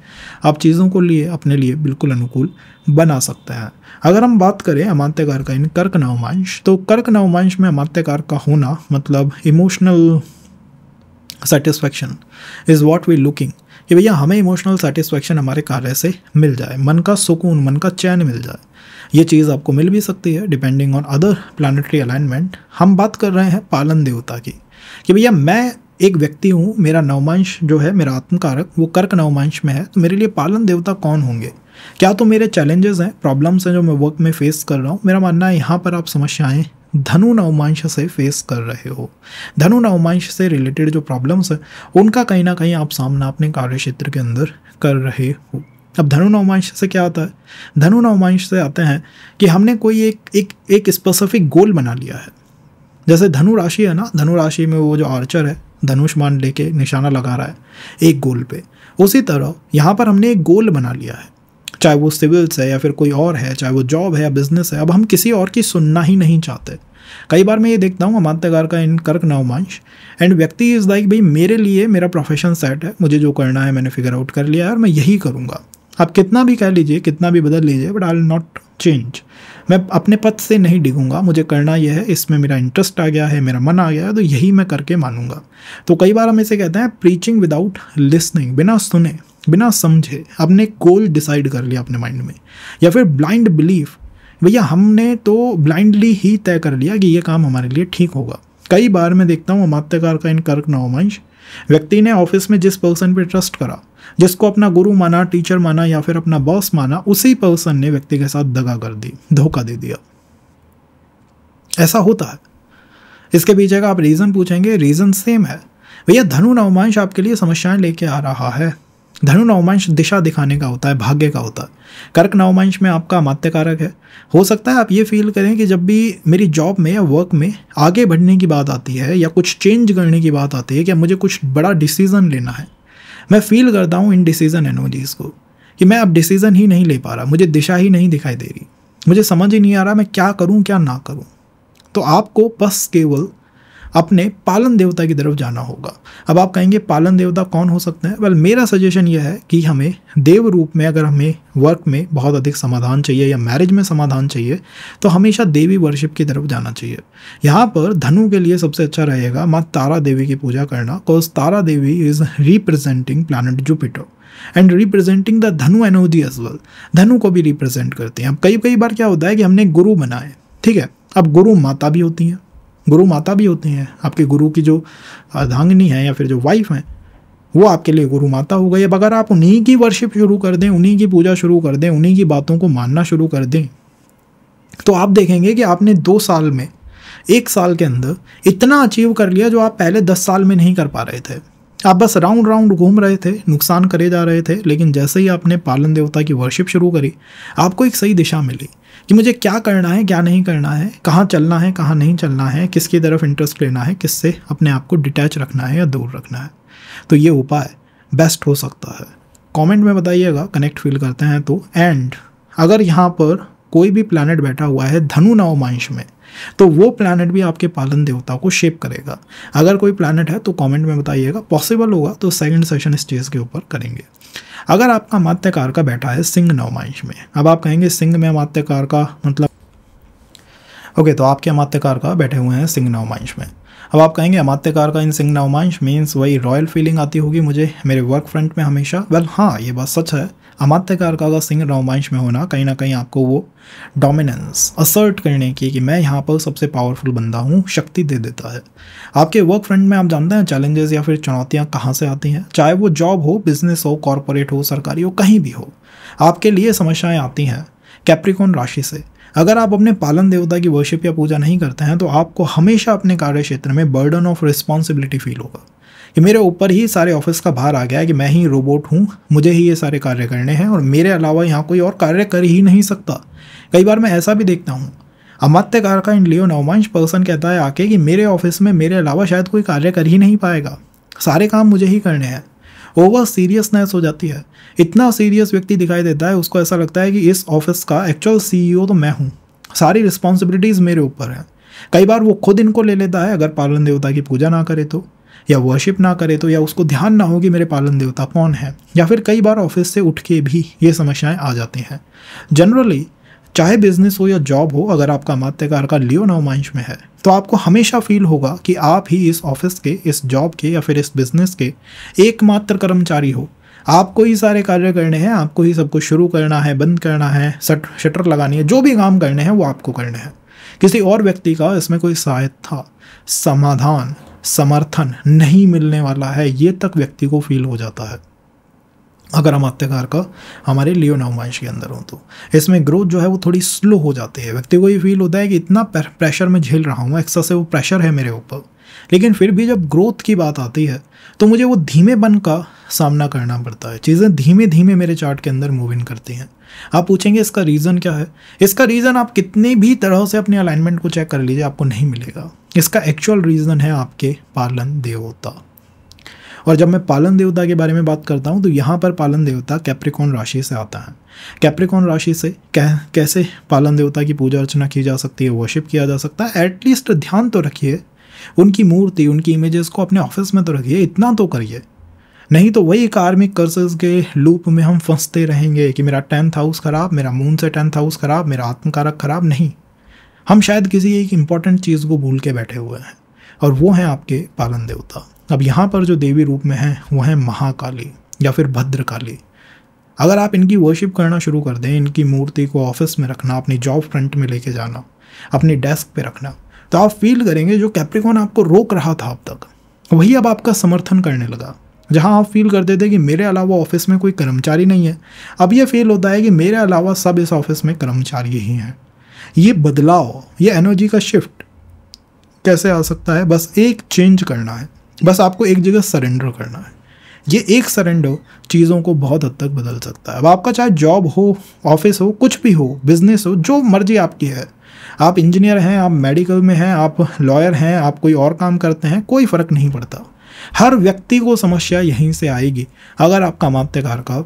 आप चीज़ों को लिए अपने लिए बिल्कुल अनुकूल बना सकते हैं। अगर हम बात करें अमात्य कारक का इन कर्क नवमांश, तो कर्क नवमांश में अमात्य कारक का होना मतलब emotional satisfaction is what we looking, कि भैया हमें इमोशनल सेटिस्फैक्शन हमारे कार्य से मिल जाए, मन का सुकून, मन का चैन मिल जाए। ये चीज़ आपको मिल भी सकती है depending on other planetary alignment. हम बात कर रहे हैं पालन देवता की, कि भैया मैं एक व्यक्ति हूँ, मेरा नवमांश जो है, मेरा आत्मकारक वो कर्क नवमांश में है, तो मेरे लिए पालन देवता कौन होंगे? क्या तो मेरे चैलेंजेस हैं, प्रॉब्लम्स हैं जो मैं वर्क में फेस कर रहा हूँ। मेरा मानना है यहाँ पर आप समस्याएं धनु नवमांश से फेस कर रहे हो। धनु नवमांश से रिलेटेड जो प्रॉब्लम्स है उनका कहीं ना कहीं आप सामना अपने कार्य क्षेत्र के अंदर कर रहे हो। अब धनु नवमांश से क्या आता है? धनु नवमांश से आते हैं कि हमने कोई एक स्पेसिफिक गोल बना लिया है। जैसे धनु राशि है ना, धनु राशि में वो जो आर्चर है धनुष्मान लेके निशाना लगा रहा है एक गोल पे, उसी तरह यहाँ पर हमने एक गोल बना लिया है, चाहे वो सिविल्स है या फिर कोई और है, चाहे वो जॉब है या बिजनेस है। अब हम किसी और की सुनना ही नहीं चाहते। कई बार मैं ये देखता हूँ अमात्य कारक का इन कर्क नवमांश एंड व्यक्ति इज़ लाइक, भाई मेरे लिए मेरा प्रोफेशन सेट है, मुझे जो करना है मैंने फिगर आउट कर लिया है और मैं यही करूँगा। आप कितना भी कह लीजिए, कितना भी बदल लीजिए, but I will not change. मैं अपने पद से नहीं डिगूंगा, मुझे करना यह है, इसमें मेरा इंटरेस्ट आ गया है, मेरा मन आ गया है, तो यही मैं करके मानूंगा। तो कई बार हम इसे कहते हैं प्रीचिंग विदाउट लिसनिंग, बिना सुने बिना समझे आपने गोल डिसाइड कर लिया अपने माइंड में, या फिर ब्लाइंड बिलीफ, भैया हमने तो ब्लाइंडली ही तय कर लिया कि ये काम हमारे लिए ठीक होगा। कई बार मैं देखता हूँ अमात्य कारक का इन कर्क नवमांश, व्यक्ति ने ऑफिस में जिस पर्सन पे ट्रस्ट करा, जिसको अपना गुरु माना, टीचर माना या फिर अपना बॉस माना, उसी पर्सन ने व्यक्ति के साथ दगा कर दी, धोखा दे दिया। ऐसा होता है। इसके पीछे का आप रीज़न पूछेंगे, रीज़न सेम है। भैया धनु नवमांश आपके लिए समस्याएं लेके आ रहा है। धनु नवमांश दिशा दिखाने का होता है, भाग्य का होता है। कर्क नवमांश में आपका अमात्य कारक है। हो सकता है आप ये फील करें कि जब भी मेरी जॉब में या वर्क में आगे बढ़ने की बात आती है या कुछ चेंज करने की बात आती है, कि मुझे कुछ बड़ा डिसीजन लेना है, मैं फील करता हूँ इन डिसीजन एनर्जीज को, कि मैं अब डिसीजन ही नहीं ले पा रहा, मुझे दिशा ही नहीं दिखाई दे रही, मुझे समझ ही नहीं आ रहा मैं क्या करूँ क्या ना करूँ। तो आपको बस केवल अपने पालन देवता की तरफ जाना होगा। अब आप कहेंगे पालन देवता कौन हो सकते हैं? वेल, मेरा सजेशन यह है कि हमें देव रूप में, अगर हमें वर्क में बहुत अधिक समाधान चाहिए या मैरिज में समाधान चाहिए, तो हमेशा देवी वर्शिप की तरफ जाना चाहिए। यहाँ पर धनु के लिए सबसे अच्छा रहेगा माँ तारा देवी की पूजा करना, because Tara Devi is representing planet Jupiter and representing the धनु एनर्जी एज वेल। धनु को भी रिप्रेजेंट करते हैं। अब कई बार क्या होता है कि हमने गुरु बनाए, ठीक है, अब गुरु माता भी होती हैं, गुरु माता भी होती हैं। आपके गुरु की जो अर्धांगिनी है या फिर जो वाइफ है, वो आपके लिए गुरु माता हो गई। अब अगर आप उन्हीं की वर्शिप शुरू कर दें, उन्हीं की पूजा शुरू कर दें, उन्हीं की बातों को मानना शुरू कर दें, तो आप देखेंगे कि आपने 2 साल में, 1 साल के अंदर इतना अचीव कर लिया जो आप पहले 10 साल में नहीं कर पा रहे थे। आप बस राउंड घूम रहे थे, नुकसान करे जा रहे थे, लेकिन जैसे ही आपने पालन देवता की वर्शिप शुरू करी, आपको एक सही दिशा मिली कि मुझे क्या करना है, क्या नहीं करना है, कहाँ चलना है, कहाँ नहीं चलना है, किसकी तरफ इंटरेस्ट लेना है, किससे अपने आप को डिटैच रखना है या दूर रखना है। तो ये उपाय बेस्ट हो सकता है। कमेंट में बताइएगा, कनेक्ट फील करते हैं तो। एंड अगर यहाँ पर कोई भी प्लैनेट बैठा हुआ है धनु नवमांश में, तो वो प्लैनेट भी आपके पालन देवता को शेप करेगा। अगर कोई प्लैनेट है तो कमेंट में बताइएगा, पॉसिबल होगा तो सेकंड सेशन इस चीज़ के ऊपर करेंगे। अगर आपका अमात्यकार का बैठा है सिंह नवमांश में, अब आप कहेंगे सिंह में अमात्यकार का मतलब, ओके, तो आपके अमात्यकार का बैठे हुए हैं सिंह नवमांश में। अब आप कहेंगे अमात्यकार का इन सिंह नवमांश मीन्स वही रॉयल फीलिंग आती होगी मुझे मेरे वर्क फ्रंट में हमेशा। वेल हाँ, ये बात सच है। अमात्यकार का सिंह नवमांश में होना कहीं ना कहीं आपको वो डोमिनेंस असर्ट करने की कि मैं यहाँ पर सबसे पावरफुल बंदा हूँ, शक्ति दे देता है। आपके वर्क फ्रंट में आप जानते हैं चैलेंजेस या फिर चुनौतियाँ कहाँ से आती हैं, चाहे वो जॉब हो, बिजनेस हो, कॉरपोरेट हो, सरकारी हो, कहीं भी हो, आपके लिए समस्याएं आती हैं कैप्रिकॉर्न राशि से। अगर आप अपने पालन देवता की वर्शिप या पूजा नहीं करते हैं तो आपको हमेशा अपने कार्य क्षेत्र में बर्डन ऑफ रिस्पॉन्सिबिलिटी फील होगा कि मेरे ऊपर ही सारे ऑफिस का भार आ गया है, कि मैं ही रोबोट हूँ, मुझे ही ये सारे कार्य करने हैं और मेरे अलावा यहाँ कोई और कार्य कर ही नहीं सकता। कई बार मैं ऐसा भी देखता हूँ, अमात्यकार का इन लियो नवमांश पर्सन कहता है आके कि मेरे ऑफिस में मेरे अलावा शायद कोई कार्य कर ही नहीं पाएगा, सारे काम मुझे ही करने हैं। ओवर सीरियसनेस हो जाती है, इतना सीरियस व्यक्ति दिखाई देता है, उसको ऐसा लगता है कि इस ऑफिस का एक्चुअल सीईओ तो मैं हूँ, सारी रिस्पॉन्सिबिलिटीज़ मेरे ऊपर हैं। कई बार वो खुद इनको ले लेता है अगर पालन देवता की पूजा ना करे तो, या वर्शिप ना करे तो, या उसको ध्यान ना हो कि मेरे पालन देवता कौन है, या फिर कई बार ऑफिस से उठ के भी ये समस्याएं आ जाती हैं। जनरली चाहे बिजनेस हो या जॉब हो, अगर आपका अमात्यकार का लियो नवमांश में है तो आपको हमेशा फील होगा कि आप ही इस ऑफिस के, इस जॉब के या फिर इस बिजनेस के एकमात्र कर्मचारी हो। आपको ही सारे कार्य करने हैं, आपको ही सब कुछ शुरू करना है, बंद करना है, शटर लगानी है, जो भी काम करने हैं वो आपको करने हैं। किसी और व्यक्ति का इसमें कोई सहायता, समाधान, समर्थन नहीं मिलने वाला है, ये तक व्यक्ति को फील हो जाता है अगर अमात्यकार का हमारे लियो नवमांश के अंदर हो तो। इसमें ग्रोथ जो है वो थोड़ी स्लो हो जाती है। व्यक्ति को ये फील होता है कि इतना प्रेशर में झेल रहा हूँ, एक्सेसिव प्रेशर है मेरे ऊपर, लेकिन फिर भी जब ग्रोथ की बात आती है तो मुझे वो धीमेपन का सामना करना पड़ता है। चीज़ें धीमे धीमे मेरे चार्ट के अंदर मूव इन करती हैं। आप पूछेंगे इसका रीज़न क्या है? इसका रीज़न आप कितनी भी तरह से अपने अलाइनमेंट को चेक कर लीजिए, आपको नहीं मिलेगा। इसका एक्चुअल रीज़न है आपके पालन देवता। और जब मैं पालन देवता के बारे में बात करता हूँ तो यहाँ पर पालन देवता कैप्रिकॉर्न राशि से आता है। कैप्रिकॉर्न राशि से कैसे पालन देवता की पूजा अर्चना की जा सकती है, वर्शिप किया जा सकता है? एटलीस्ट ध्यान तो रखिए, उनकी मूर्ति, उनकी इमेजेस को अपने ऑफिस में तो रखिए, इतना तो करिए। नहीं तो वही कार्मिक कर्सेस के लूप में हम फंसते रहेंगे कि मेरा 10th हाउस खराब, मेरा मून से 10th हाउस खराब, मेरा आत्मकारक खराब। नहीं, हम शायद किसी एक इंपॉर्टेंट चीज़ को भूल के बैठे हुए हैं और वो हैं आपके पालन देवता। अब यहाँ पर जो देवी रूप में हैं वो हैं महाकाली या फिर भद्रकाली। अगर आप इनकी वर्शिप करना शुरू कर दें, इनकी मूर्ति को ऑफिस में रखना, अपनी जॉब फ्रंट में लेके जाना, अपनी डेस्क पे रखना, तो आप फील करेंगे जो कैप्रिकॉर्न आपको रोक रहा था अब तक, वही अब आपका समर्थन करने लगा। जहाँ आप फील करते थे कि मेरे अलावा ऑफिस में कोई कर्मचारी नहीं है, अब ये फील होता है कि मेरे अलावा सब इस ऑफिस में कर्मचारी ही हैं। ये बदलाव, ये एनर्जी का शिफ्ट कैसे आ सकता है? बस एक चेंज करना है, बस आपको एक जगह सरेंडर करना है। ये एक सरेंडर चीज़ों को बहुत हद तक बदल सकता है। अब आपका चाहे जॉब हो, ऑफिस हो, कुछ भी हो, बिजनेस हो, जो मर्जी आपकी है, आप इंजीनियर हैं, आप मेडिकल में हैं, आप लॉयर हैं, आप कोई और काम करते हैं, कोई फ़र्क नहीं पड़ता। हर व्यक्ति को समस्या यहीं से आएगी अगर आपका अमात्यकार का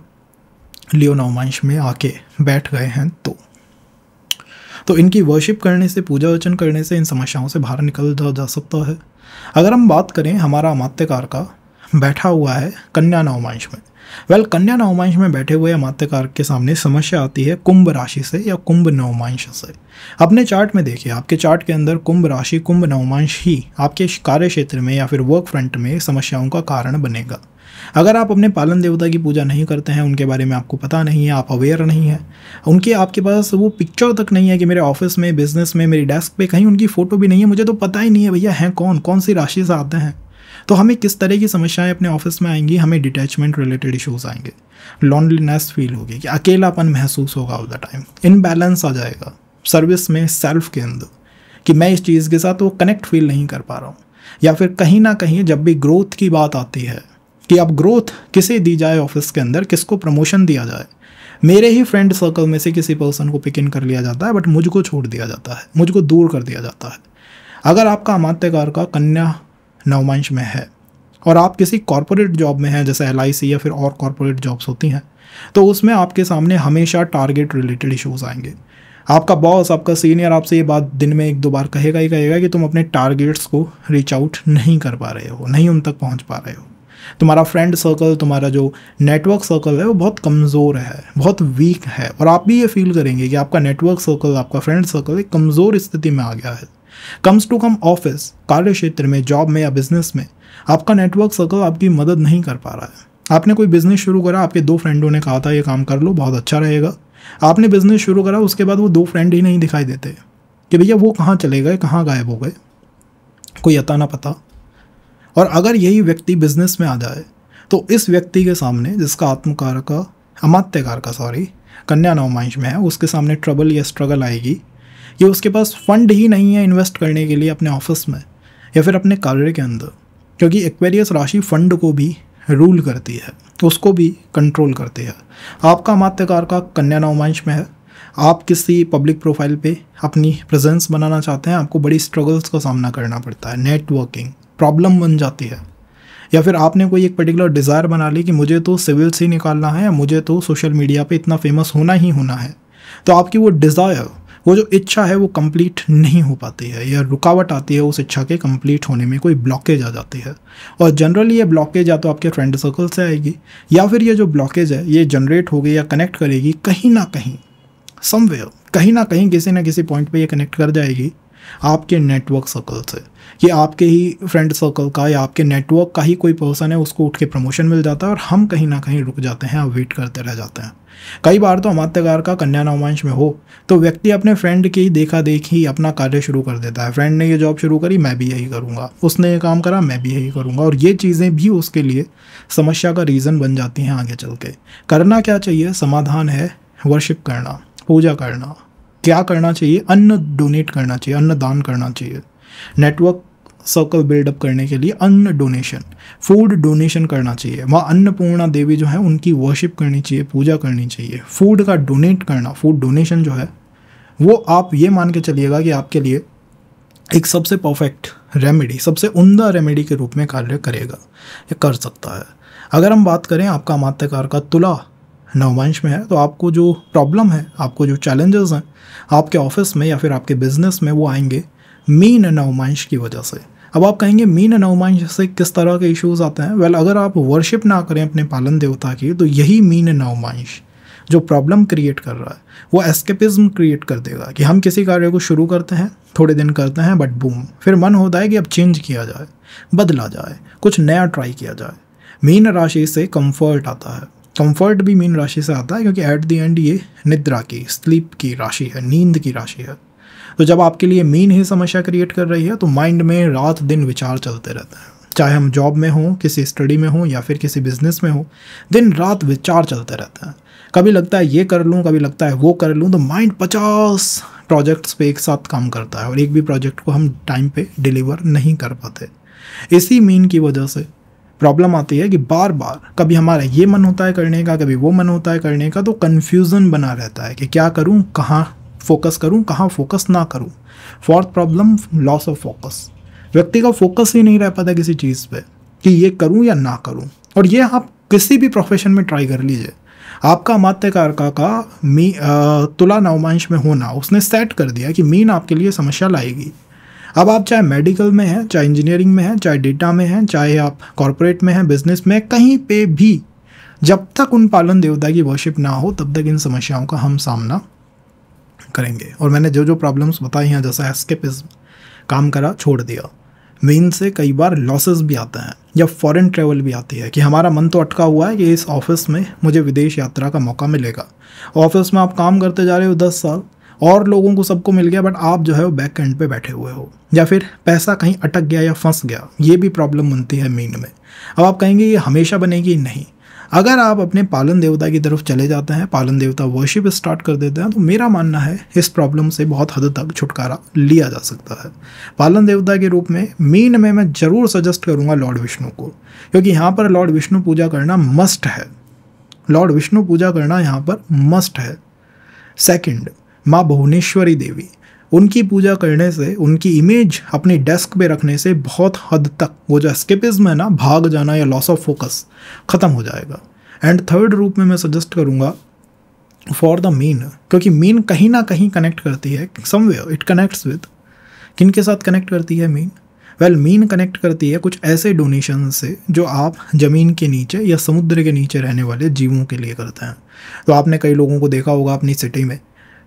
लियो नवमांश में आके बैठ गए हैं तो। तो इनकी वर्शिप करने से, पूजा अर्चन करने से इन समस्याओं से बाहर निकल जा सकता है। अगर हम बात करें हमारा अमात्यकार का बैठा हुआ है कन्या नवमांश में, कन्या नवमांश में बैठे हुए अमात्यकार के सामने समस्या आती है कुंभ राशि से या कुंभ नवमांश से। अपने चार्ट में देखिए, आपके चार्ट के अंदर कुंभ राशि, कुंभ नवमांश ही आपके कार्य क्षेत्र में या फिर वर्क फ्रंट में समस्याओं का कारण बनेगा। अगर आप अपने पालन देवता की पूजा नहीं करते हैं, उनके बारे में आपको पता नहीं है, आप अवेयर नहीं है, उनके आपके पास वो पिक्चर तक नहीं है कि मेरे ऑफिस में, बिजनेस में, मेरी डेस्क पे कहीं उनकी फ़ोटो भी नहीं है, मुझे तो पता ही नहीं है भैया हैं कौन सी राशि से आते हैं, तो हमें किस तरह की समस्याएं अपने ऑफिस में आएंगी। हमें डिटैचमेंट रिलेटेड इश्यूज आएंगे, लॉनलीनेस फील होगी, कि अकेलापन महसूस होगा ऑल द टाइम, इनबैलेंस आ जाएगा सर्विस में, सेल्फ के अंदर, कि मैं इस चीज़ के साथ वो कनेक्ट फील नहीं कर पा रहा हूँ। या फिर कहीं ना कहीं जब भी ग्रोथ की बात आती है कि अब ग्रोथ किसे दी जाए ऑफिस के अंदर, किसको प्रमोशन दिया जाए, मेरे ही फ्रेंड सर्कल में से किसी पर्सन को पिक इन कर लिया जाता है, बट मुझको छोड़ दिया जाता है, मुझको दूर कर दिया जाता है। अगर आपका अमात्यकार का कन्या नवमांश में है और आप किसी कॉर्पोरेट जॉब में हैं, जैसे LIC या फिर और कॉर्पोरेट जॉब्स होती हैं, तो उसमें आपके सामने हमेशा टारगेट रिलेटेड इश्यूज आएंगे। आपका बॉस, आपका सीनियर आपसे ये बात दिन में 1-2 बार कहेगा ही कहेगा कि तुम अपने टारगेट्स को रीच आउट नहीं कर पा रहे हो, नहीं उन तक पहुंच पा रहे हो। तुम्हारा फ्रेंड सर्कल, तुम्हारा जो नेटवर्क सर्कल है वो बहुत कमज़ोर है, बहुत वीक है, और आप भी ये फील करेंगे कि आपका नेटवर्क सर्कल, आपका फ्रेंड सर्कल एक कमज़ोर स्थिति में आ गया है। कम्स टू कम ऑफिस, कार्य क्षेत्र में, जॉब में या बिजनेस में आपका नेटवर्क सर्कल आपकी मदद नहीं कर पा रहा है। आपने कोई बिजनेस शुरू करा, आपके 2 फ्रेंडों ने कहा था ये काम कर लो, बहुत अच्छा रहेगा, आपने बिजनेस शुरू करा, उसके बाद वो 2 फ्रेंड ही नहीं दिखाई देते कि भैया वो कहाँ चले गए, कहाँ गायब हो गए, कोई अता ना पता। और अगर यही व्यक्ति बिजनेस में आ जाए तो इस व्यक्ति के सामने, जिसका आत्मकार का, अमात्यकार का सॉरी, कन्या नवमांश में है, उसके सामने ट्रबल या स्ट्रगल आएगी कि उसके पास फंड ही नहीं है इन्वेस्ट करने के लिए अपने ऑफिस में या फिर अपने कार्य के अंदर, क्योंकि एक्वेरियस राशि फंड को भी रूल करती है, उसको भी कंट्रोल करती है। आपका अमात्यकार का कन्या नवमांश में है, आप किसी पब्लिक प्रोफाइल पे अपनी प्रेजेंस बनाना चाहते हैं, आपको बड़ी स्ट्रगल्स का सामना करना पड़ता है, नेटवर्किंग प्रॉब्लम बन जाती है। या फिर आपने कोई एक पर्टिकुलर डिज़ायर बना ली कि मुझे तो सिविल से निकालना है, या मुझे तो सोशल मीडिया पे इतना फेमस होना ही होना है, तो आपकी वो डिज़ायर, वो जो इच्छा है वो कंप्लीट नहीं हो पाती है, या रुकावट आती है उस इच्छा के कंप्लीट होने में, कोई ब्लॉकेज आ जाती है। और जनरली ये ब्लॉकेज या तो आपके फ्रेंड सर्कल से आएगी, या फिर ये जो ब्लॉकेज है ये जनरेट होगी या कनेक्ट करेगी कहीं ना कहीं, समवेयर, कहीं ना कहीं, किसी ना किसी पॉइंट पे ये कनेक्ट कर जाएगी आपके नेटवर्क सर्कल से, कि आपके ही फ्रेंड सर्कल का या आपके नेटवर्क का ही कोई पर्सन है, उसको उठ के प्रमोशन मिल जाता है और हम कहीं ना कहीं रुक जाते हैं, वेट करते रह जाते हैं। कई बार तो अमात्यकार का कन्या नवमांश में हो तो व्यक्ति अपने फ्रेंड की देखा देखी अपना कार्य शुरू कर देता है। फ्रेंड ने ये जॉब शुरू करी, मैं भी यही करूँगा, उसने ये काम करा, मैं भी यही करूँगा, और ये चीज़ें भी उसके लिए समस्या का रीज़न बन जाती हैं आगे चल के। करना क्या चाहिए? समाधान है वर्शिप करना, पूजा करना। क्या करना चाहिए? अन्न डोनेट करना चाहिए, अन्न दान करना चाहिए। नेटवर्क सर्कल बिल्डअप करने के लिए अन्न डोनेशन, फूड डोनेशन करना चाहिए। वहाँ अन्नपूर्णा देवी जो है उनकी वर्शिप करनी चाहिए, पूजा करनी चाहिए। फूड का डोनेट करना, फूड डोनेशन जो है वो आप ये मान के चलिएगा कि आपके लिए एक सबसे परफेक्ट रेमेडी, सबसे उम्दा रेमेडी के रूप में कार्य करेगा या कर सकता है। अगर हम बात करें आपका अमात्यकार का तुला नवमांश में है, तो आपको जो प्रॉब्लम है, आपको जो चैलेंजेस हैं आपके ऑफिस में या फिर आपके बिजनेस में, वो आएंगे मीन नवमांश की वजह से। अब आप कहेंगे मीन नवमांश से किस तरह के इश्यूज आते हैं? वेल, अगर आप वर्शिप ना करें अपने पालन देवता की, तो यही मीन नवमांश जो प्रॉब्लम क्रिएट कर रहा है वो एस्केपिज्म क्रिएट कर देगा कि हम किसी कार्य को शुरू करते हैं, थोड़े दिन करते हैं, बट बूम, फिर मन होता है कि अब चेंज किया जाए, बदला जाए, कुछ नया ट्राई किया जाए। मीन राशि से कंफर्ट आता है, कंफर्ट भी मीन राशि से आता है, क्योंकि एट द एंड ये निद्रा की, स्लीप की राशि है, नींद की राशि है। तो जब आपके लिए मीन ही समस्या क्रिएट कर रही है तो माइंड में रात दिन विचार चलते रहते हैं, चाहे हम जॉब में हों, किसी स्टडी में हों या फिर किसी बिजनेस में हों, दिन रात विचार चलते रहते हैं। कभी लगता है ये कर लूँ, कभी लगता है वो कर लूँ, तो माइंड 50 प्रोजेक्ट्स पे एक साथ काम करता है और एक भी प्रोजेक्ट को हम टाइम पे डिलीवर नहीं कर पाते। इसी मीन की वजह से प्रॉब्लम आती है कि बार बार कभी हमारा ये मन होता है करने का, कभी वो मन होता है करने का, तो कन्फ्यूज़न बना रहता है कि क्या करूँ, कहाँ फोकस करूँ, कहाँ फोकस ना करूँ। Fourth problem, loss of focus. व्यक्ति का फोकस ही नहीं रह पाता किसी चीज़ पे कि ये करूँ या ना करूँ। और ये आप किसी भी प्रोफेशन में ट्राई कर लीजिए, आपका अमात्य कारका का तुला नवमांश में होना उसने सेट कर दिया कि मीन आपके लिए समस्या लाएगी। अब आप चाहे मेडिकल में हैं, चाहे इंजीनियरिंग में हैं, चाहे डेटा में हैं, चाहे आप कॉर्पोरेट में हैं, बिजनेस में, कहीं पे भी जब तक उन पालन देवता की वर्शिप ना हो तब तक इन समस्याओं का हम सामना करेंगे। और मैंने जो जो प्रॉब्लम्स बताई हैं, जैसा एस्केपिज्म, काम करा छोड़ दिया, मीन से कई बार लॉसेस भी आते हैं या फॉरेन ट्रैवल भी आती है कि हमारा मन तो अटका हुआ है कि इस ऑफिस में मुझे विदेश यात्रा का मौका मिलेगा। ऑफिस में आप काम करते जा रहे हो 10 साल और लोगों को सबको मिल गया, बट आप जो है वो बैक एंड पे बैठे हुए हो, या फिर पैसा कहीं अटक गया या फंस गया। ये भी प्रॉब्लम बनती है मीन में। अब आप कहेंगे ये हमेशा बनेगी, नहीं। अगर आप अपने पालन देवता की तरफ चले जाते हैं, पालन देवता वर्शिप स्टार्ट कर देते हैं, तो मेरा मानना है इस प्रॉब्लम से बहुत हद तक छुटकारा लिया जा सकता है। पालन देवता के रूप में मीन में मैं ज़रूर सजेस्ट करूंगा लॉर्ड विष्णु को, क्योंकि यहाँ पर लॉर्ड विष्णु पूजा करना मस्ट है। लॉर्ड विष्णु पूजा करना यहाँ पर मस्ट है। सेकंड, माँ भुवनेश्वरी देवी, उनकी पूजा करने से, उनकी इमेज अपनी डेस्क पे रखने से बहुत हद तक वो जो एस्केपिज्म है ना, भाग जाना या लॉस ऑफ फोकस, ख़त्म हो जाएगा। एंड थर्ड रूप में मैं सजेस्ट करूँगा फॉर द मीन, क्योंकि मीन कहीं ना कहीं कनेक्ट करती है, समवेयर इट कनेक्ट्स विद, किन के साथ कनेक्ट करती है मीन? वेल, मीन कनेक्ट करती है कुछ ऐसे डोनेशन से जो आप ज़मीन के नीचे या समुद्र के नीचे रहने वाले जीवों के लिए करते हैं। तो आपने कई लोगों को देखा होगा अपनी सिटी में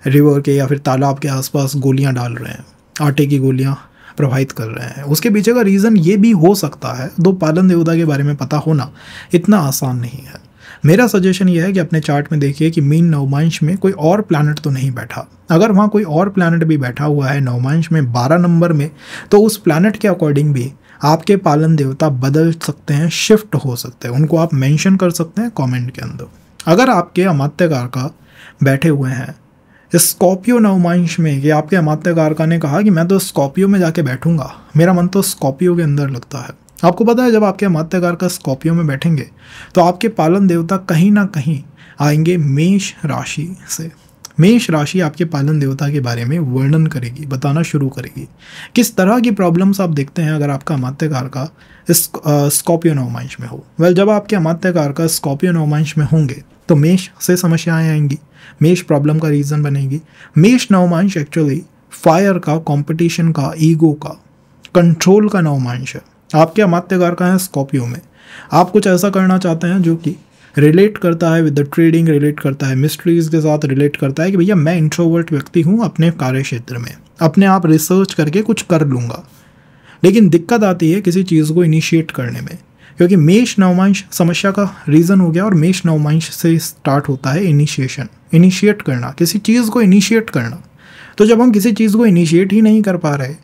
रिवर के या फिर तालाब के आसपास गोलियां डाल रहे हैं, आटे की गोलियां प्रवाहित कर रहे हैं। उसके पीछे का रीज़न ये भी हो सकता है, दो पालन देवता के बारे में पता होना इतना आसान नहीं है। मेरा सजेशन ये है कि अपने चार्ट में देखिए कि मीन नवमांश में कोई और प्लैनेट तो नहीं बैठा। अगर वहाँ कोई और प्लैनेट भी बैठा हुआ है नवमांश में 12 नंबर में, तो उस प्लैनेट के अकॉर्डिंग भी आपके पालन देवता बदल सकते हैं, शिफ्ट हो सकते हैं। उनको आप मेंशन कर सकते हैं कमेंट के अंदर। अगर आपके अमात्य कारका बैठे हुए हैं स्कॉर्पियो नवमांश में, कि आपके अमात्य कारका ने कहा कि मैं तो स्कॉर्पियो में जाके बैठूंगा, मेरा मन तो स्कॉर्पियो के अंदर लगता है। आपको पता है जब आपके अमात्य कारका स्कॉर्पियो में बैठेंगे तो आपके पालन देवता कहीं ना कहीं आएंगे मेष राशि से। मेष राशि आपके पालन देवता के बारे में वर्णन करेगी, बताना शुरू करेगी किस तरह की प्रॉब्लम्स आप देखते हैं अगर आपका अमात्य कारका स्कॉर्पियो नवमांश में हो। वेल, जब आपके अमात्य कारका स्कॉर्पियो नवमांश में होंगे तो मेष से समस्याएं आएंगी, मेष प्रॉब्लम का रीज़न बनेगी। मेष नवमांश एक्चुअली फायर का, कंपटीशन का, ईगो का, कंट्रोल का नवमांश है। आपके अमात्य कारका है स्कॉर्पियो में, आप कुछ ऐसा करना चाहते हैं जो कि रिलेट करता है विद द ट्रेडिंग, रिलेट करता है मिस्ट्रीज के साथ, रिलेट करता है कि भैया मैं इंट्रोवर्ट व्यक्ति हूँ, अपने कार्य क्षेत्र में अपने आप रिसर्च करके कुछ कर लूँगा। लेकिन दिक्कत आती है किसी चीज़ को इनिशिएट करने में, क्योंकि मेष नवमांश समस्या का रीज़न हो गया और मेष नवमांश से स्टार्ट होता है इनिशिएशन, इनिशिएट करना, किसी चीज़ को इनिशिएट करना। तो जब हम किसी चीज़ को इनिशिएट ही नहीं कर पा रहे,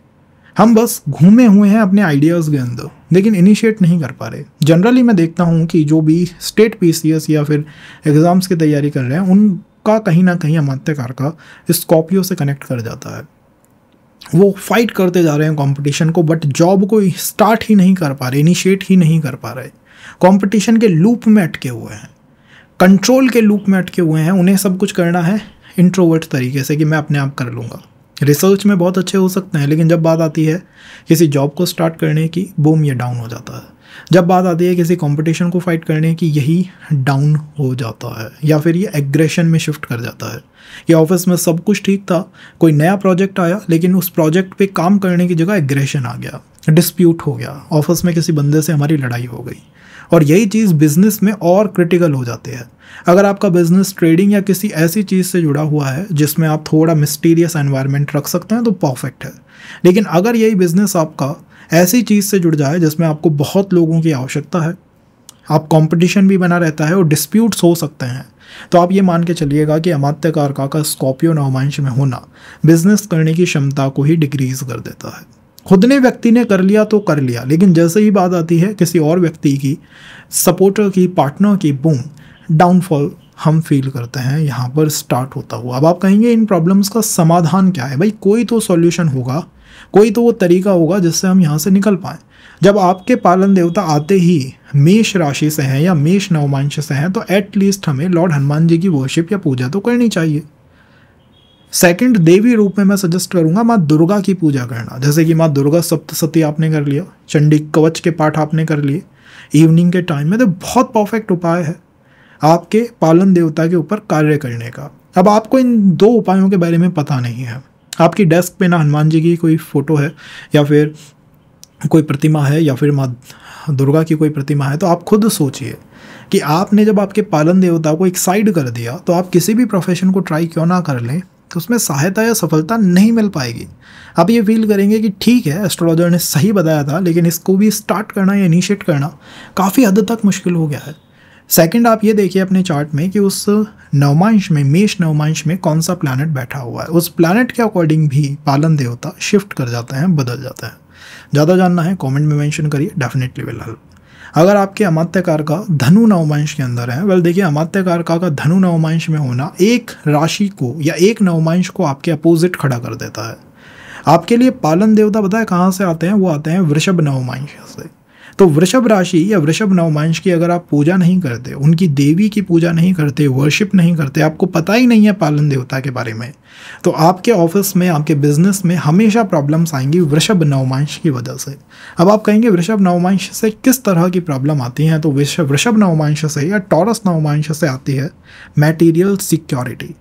हम बस घूमे हुए हैं अपने आइडियाज़ के अंदर, लेकिन इनिशिएट नहीं कर पा रहे। जनरली मैं देखता हूँ कि जो भी स्टेट पीसीएस या फिर एग्ज़ाम्स की तैयारी कर रहे हैं, उनका कहीं ना कहीं अमात्य कारका स्कॉर्पियो से कनेक्ट कर जाता है। वो फाइट करते जा रहे हैं कंपटीशन को, बट जॉब को स्टार्ट ही नहीं कर पा रहे, इनिशिएट ही नहीं कर पा रहे। कंपटीशन के लूप में अटके हुए हैं, कंट्रोल के लूप में अटके हुए हैं। उन्हें सब कुछ करना है इंट्रोवर्ट तरीके से कि मैं अपने आप कर लूँगा। रिसर्च में बहुत अच्छे हो सकते हैं, लेकिन जब बात आती है किसी जॉब को स्टार्ट करने की, बूम, ये डाउन हो जाता है। जब बात आती है किसी कंपटीशन को फाइट करने की, यही डाउन हो जाता है, या फिर ये एग्रेशन में शिफ्ट कर जाता है। ये ऑफिस में सब कुछ ठीक था, कोई नया प्रोजेक्ट आया, लेकिन उस प्रोजेक्ट पे काम करने की जगह एग्रेशन आ गया, डिस्प्यूट हो गया, ऑफिस में किसी बंदे से हमारी लड़ाई हो गई। और यही चीज़ बिजनेस में और क्रिटिकल हो जाती है। अगर आपका बिजनेस ट्रेडिंग या किसी ऐसी चीज़ से जुड़ा हुआ है जिसमें आप थोड़ा मिस्टीरियस एनवायरनमेंट रख सकते हैं तो परफेक्ट है। लेकिन अगर यही बिजनेस आपका ऐसी चीज़ से जुड़ जाए जिसमें आपको बहुत लोगों की आवश्यकता है, आप कंपटीशन भी बना रहता है और डिस्प्यूट्स हो सकते हैं, तो आप ये मान के चलिएगा कि अमात्य कारका का स्कॉर्पियो नवमांश में होना बिजनेस करने की क्षमता को ही डिक्रीज कर देता है। खुद ने व्यक्ति ने कर लिया तो कर लिया, लेकिन जैसे ही बात आती है किसी और व्यक्ति की, सपोर्टर की, पार्टनर की, बूम, डाउनफॉल हम फील करते हैं यहाँ पर स्टार्ट होता हुआ। अब आप कहेंगे इन प्रॉब्लम्स का समाधान क्या है? भाई कोई तो सॉल्यूशन होगा, कोई तो वो तरीका होगा जिससे हम यहाँ से निकल पाएँ। जब आपके पालन देवता आते ही मेष राशि से हैं या मेष नवमांश से हैं, तो एटलीस्ट हमें लॉर्ड हनुमान जी की वर्शिप या पूजा तो करनी चाहिए। सेकंड, देवी रूप में मैं सजेस्ट करूंगा माँ दुर्गा की पूजा करना। जैसे कि माँ दुर्गा सप्तशती आपने कर लिया, चंडी कवच के पाठ आपने कर लिए इवनिंग के टाइम में, तो बहुत परफेक्ट उपाय है। आपके पालन देवता के ऊपर कार्य करने का। अब आपको इन 2 उपायों के बारे में पता नहीं है। आपकी डेस्क पे ना हनुमान जी की कोई फ़ोटो है या फिर कोई प्रतिमा है या फिर माँ दुर्गा की कोई प्रतिमा है, तो आप खुद सोचिए कि आपने जब आपके पालन देवता को एक साइड कर दिया तो आप किसी भी प्रोफेशन को ट्राई क्यों ना कर लें, तो उसमें सहायता या सफलता नहीं मिल पाएगी। आप ये फील करेंगे कि ठीक है एस्ट्रोलॉजर ने सही बताया था, लेकिन इसको भी स्टार्ट करना या इनिशिएट करना काफ़ी हद तक मुश्किल हो गया है। सेकंड, आप ये देखिए अपने चार्ट में कि उस नवमांश में, मेष नवमांश में कौन सा प्लैनेट बैठा हुआ है। उस प्लैनेट के अकॉर्डिंग भी पालन देवता शिफ्ट कर जाते हैं, बदल जाता है। ज़्यादा जानना है कमेंट में मेंशन करिए, डेफिनेटली विल हेल्प। अगर आपके अमात्यकार का धनु नवमांश के अंदर है, वेल देखिए अमात्यकार का धनु नवमांश में होना एक राशि को या एक नवमांश को आपके अपोजिट खड़ा कर देता है। आपके लिए पालन देवता पता है कहाँ से आते हैं? वो आते हैं वृषभ नवमांश से। तो वृषभ राशि या वृषभ नवमांश की अगर आप पूजा नहीं करते, उनकी देवी की पूजा नहीं करते, वर्शिप नहीं करते, आपको पता ही नहीं है पालन देवता के बारे में, तो आपके ऑफिस में, आपके बिजनेस में हमेशा प्रॉब्लम्स आएंगी वृषभ नवमांश की वजह से। अब आप कहेंगे वृषभ नवमांश से किस तरह की प्रॉब्लम आती हैं? तो वृषभ नवमांश से या टॉरस नवमांश से आती है मटेरियल सिक्योरिटी,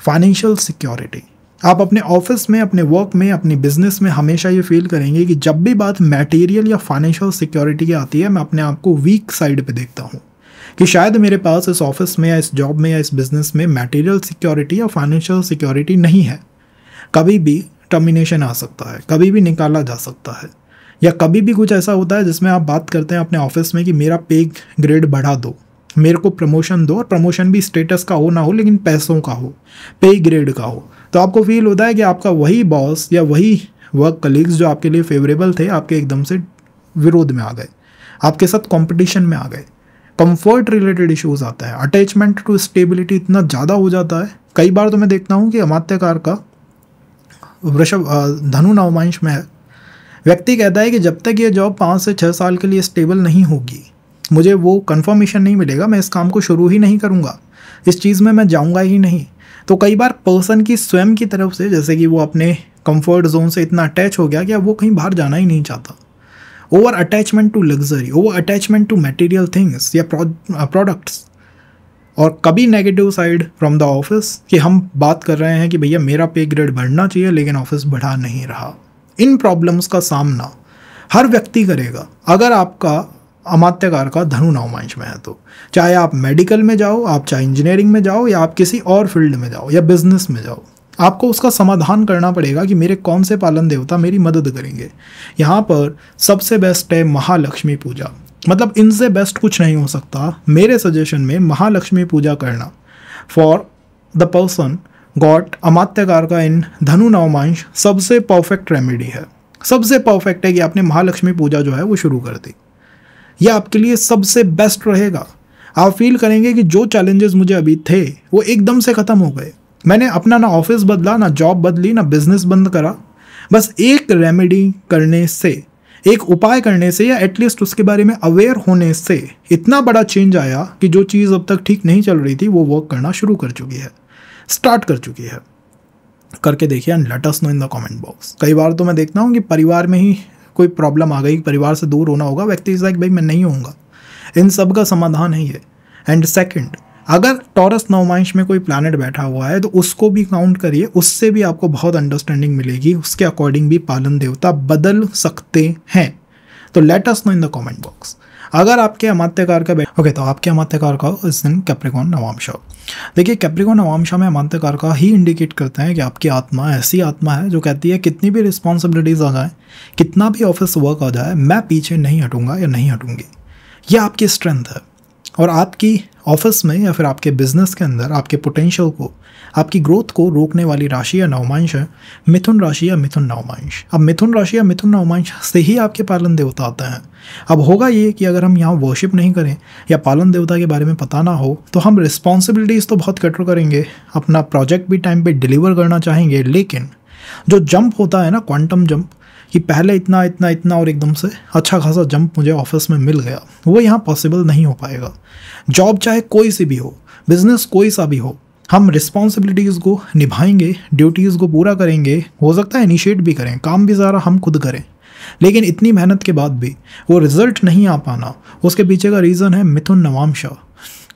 फाइनेंशियल सिक्योरिटी। आप अपने ऑफिस में, अपने वर्क में, अपनी बिजनेस में हमेशा ये फील करेंगे कि जब भी बात मटेरियल या फाइनेंशियल सिक्योरिटी की आती है, मैं अपने आप को वीक साइड पे देखता हूँ कि शायद मेरे पास इस ऑफिस में या इस जॉब में या इस बिजनेस में मटेरियल सिक्योरिटी या फाइनेंशियल सिक्योरिटी नहीं है। कभी भी टर्मिनेशन आ सकता है, कभी भी निकाला जा सकता है, या कभी भी कुछ ऐसा होता है जिसमें आप बात करते हैं अपने ऑफिस में कि मेरा पे ग्रेड बढ़ा दो, मेरे को प्रमोशन दो, और प्रमोशन भी स्टेटस का हो ना हो लेकिन पैसों का हो, पे ग्रेड का हो। तो आपको फील होता है कि आपका वही बॉस या वही वर्क कलीग्स जो आपके लिए फेवरेबल थे, आपके एकदम से विरोध में आ गए, आपके साथ कंपटीशन में आ गए। कंफर्ट रिलेटेड इश्यूज आता है, अटैचमेंट टू स्टेबिलिटी इतना ज़्यादा हो जाता है। कई बार तो मैं देखता हूँ कि अमात्यकार का वृषभ धनु नवमांश में है, व्यक्ति कहता है कि जब तक ये जॉब 5 से 6 साल के लिए स्टेबल नहीं होगी, मुझे वो कंफर्मेशन नहीं मिलेगा, मैं इस काम को शुरू ही नहीं करूँगा, इस चीज़ में मैं जाऊँगा ही नहीं। तो कई बार पर्सन की स्वयं की तरफ से, जैसे कि वो अपने कंफर्ट जोन से इतना अटैच हो गया कि अब वो कहीं बाहर जाना ही नहीं चाहता। Over attachment to luxury, over attachment to material things या प्रोडक्ट्स। और कभी negative side from the office कि हम बात कर रहे हैं कि भैया मेरा पे ग्रेड बढ़ना चाहिए लेकिन ऑफिस बढ़ा नहीं रहा। इन प्रॉब्लम्स का सामना हर व्यक्ति करेगा अगर आपका अमात्यकार का धनु नवमांश में है। तो चाहे आप मेडिकल में जाओ, आप चाहे इंजीनियरिंग में जाओ, या आप किसी और फील्ड में जाओ या बिजनेस में जाओ, आपको उसका समाधान करना पड़ेगा कि मेरे कौन से पालन देवता मेरी मदद करेंगे। यहाँ पर सबसे बेस्ट है महालक्ष्मी पूजा, मतलब इनसे बेस्ट कुछ नहीं हो सकता मेरे सजेशन में। महालक्ष्मी पूजा करना फॉर द पर्सन गॉट अमात्यकार का इन धनु नवमांश सबसे परफेक्ट रेमेडी है। सबसे परफेक्ट है कि आपने महालक्ष्मी पूजा जो है वो शुरू कर दी। यह आपके लिए सबसे बेस्ट रहेगा। आप फील करेंगे कि जो चैलेंजेस मुझे अभी थे वो एकदम से ख़त्म हो गए। मैंने अपना ना ऑफिस बदला, ना जॉब बदली, ना बिजनेस बंद करा, बस एक रेमेडी करने से, एक उपाय करने से, या एटलीस्ट उसके बारे में अवेयर होने से इतना बड़ा चेंज आया कि जो चीज़ अब तक ठीक नहीं चल रही थी वो वर्क करना शुरू कर चुकी है, स्टार्ट कर चुकी है। करके देखिए and let us know in the comment box. कई बार तो मैं देखता हूँ कि परिवार में ही कोई प्रॉब्लम आ गई, परिवार से दूर होना होगा, व्यक्ति इज लाइक भाई मैं नहीं होऊंगा। इन सब का समाधान है ये। एंड सेकंड, अगर टॉरस नवमांश में कोई प्लैनेट बैठा हुआ है तो उसको भी काउंट करिए, उससे भी आपको बहुत अंडरस्टैंडिंग मिलेगी, उसके अकॉर्डिंग भी पालन देवता बदल सकते हैं। तो let us know in the comment box. अगर आपके अमात्यकार का ओके तो आपके अमात्यकार का इस दिन कैप्रिकॉर्न नवांश। देखिए कैप्रिकॉर्न नवांश में अमात्यकार का ही इंडिकेट करते हैं कि आपकी आत्मा ऐसी आत्मा है जो कहती है कितनी भी रिस्पॉन्सिबिलिटीज़ आ जाए, कितना भी ऑफिस वर्क आ जाए, मैं पीछे नहीं हटूंगा या नहीं हटूंगी। यह आपकी स्ट्रेंथ है। और आपकी ऑफिस में या फिर आपके बिजनेस के अंदर आपके पोटेंशियल को, आपकी ग्रोथ को रोकने वाली राशि या नवमांश है मिथुन राशि या मिथुन नवमांश। अब मिथुन राशि या मिथुन नवमांश से ही आपके पालन देवता आते हैं। अब होगा ये कि अगर हम यहाँ वर्शिप नहीं करें या पालन देवता के बारे में पता ना हो तो हम रिस्पॉन्सिबिलिटीज़ तो बहुत कटर करेंगे, अपना प्रोजेक्ट भी टाइम पे डिलीवर करना चाहेंगे, लेकिन जो जंप होता है ना, क्वांटम जंप, कि पहले इतना इतना इतना और एकदम से अच्छा खासा जंप मुझे ऑफिस में मिल गया, वो यहाँ पॉसिबल नहीं हो पाएगा। जॉब चाहे कोई सी भी हो, बिजनेस कोई सा भी हो, हम रिस्पॉन्सिबिलिटीज़ को निभाएंगे, ड्यूटीज़ को पूरा करेंगे, हो सकता है इनिशिएट भी करें, काम भी सारा हम खुद करें, लेकिन इतनी मेहनत के बाद भी वो रिजल्ट नहीं आ पाना, उसके पीछे का रीज़न है मिथुन नवांश।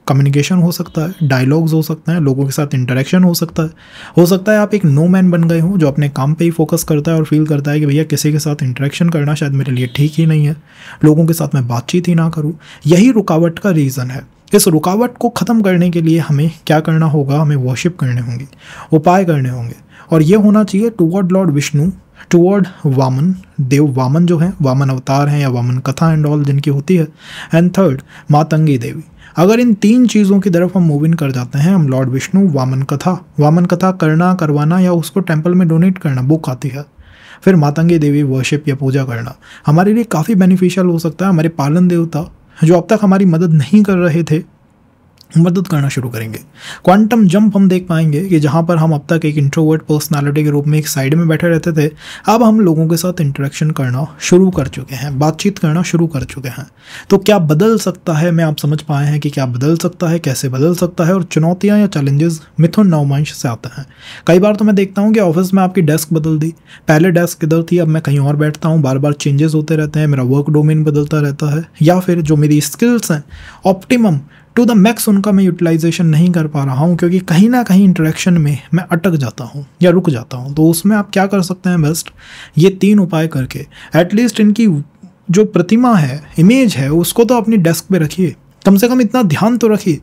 कम्युनिकेशन हो सकता है, डायलॉग्स हो सकते हैं, लोगों के साथ इंटरेक्शन हो सकता है आप एक नो मैन बन गए हो जो अपने काम पे ही फोकस करता है और फील करता है कि भैया किसी के साथ इंटरेक्शन करना शायद मेरे लिए ठीक ही नहीं है, लोगों के साथ मैं बातचीत ही ना करूँ। यही रुकावट का रीज़न है। इस रुकावट को ख़त्म करने के लिए हमें क्या करना होगा, हमें वर्शिप करने होंगे, उपाय करने होंगे, और ये होना चाहिए toward lord Vishnu, toward Vaman Dev, Vaman जो है, वामन अवतार हैं या वामन कथा एंड ऑल जिनकी होती है, एंड थर्ड मातंगी देवी। अगर इन 3 चीज़ों की तरफ हम मूव इन कर जाते हैं, हम लॉर्ड विष्णु, वामन कथा करना, करवाना या उसको टेम्पल में डोनेट करना, बुक आती है, फिर मातंगी देवी वर्शिप या पूजा करना हमारे लिए काफ़ी बेनिफिशियल हो सकता है। हमारे पालन देवता जो अब तक हमारी मदद नहीं कर रहे थे, मदद करना शुरू करेंगे। क्वांटम जंप हम देख पाएंगे कि जहाँ पर हम अब तक एक इंट्रोवर्ट पर्सनालिटी के रूप में एक साइड में बैठे रहते थे, अब हम लोगों के साथ इंटरेक्शन करना शुरू कर चुके हैं, बातचीत करना शुरू कर चुके हैं। तो क्या बदल सकता है, मैं आप समझ पाए हैं कि क्या बदल सकता है, कैसे बदल सकता है, और चुनौतियाँ या चैलेंजेस मिथुन नवमांश से आते हैं। कई बार तो मैं देखता हूँ कि ऑफिस में आपकी डेस्क बदल दी, पहले डेस्क इधर थी, अब मैं कहीं और बैठता हूँ, बार बार चेंजेस होते रहते हैं, मेरा वर्क डोमेन बदलता रहता है, या फिर जो मेरी स्किल्स हैं ऑप्टिमम टू द मैक्स उनका मैं यूटिलाइजेशन नहीं कर पा रहा हूँ, क्योंकि कहीं ना कहीं इंटरेक्शन में मैं अटक जाता हूँ या रुक जाता हूँ। तो उसमें आप क्या कर सकते हैं, बेस्ट ये 3 उपाय करके एटलीस्ट इनकी जो प्रतिमा है, इमेज है, उसको तो अपनी डेस्क पे रखिए, कम से कम इतना ध्यान तो रखिए।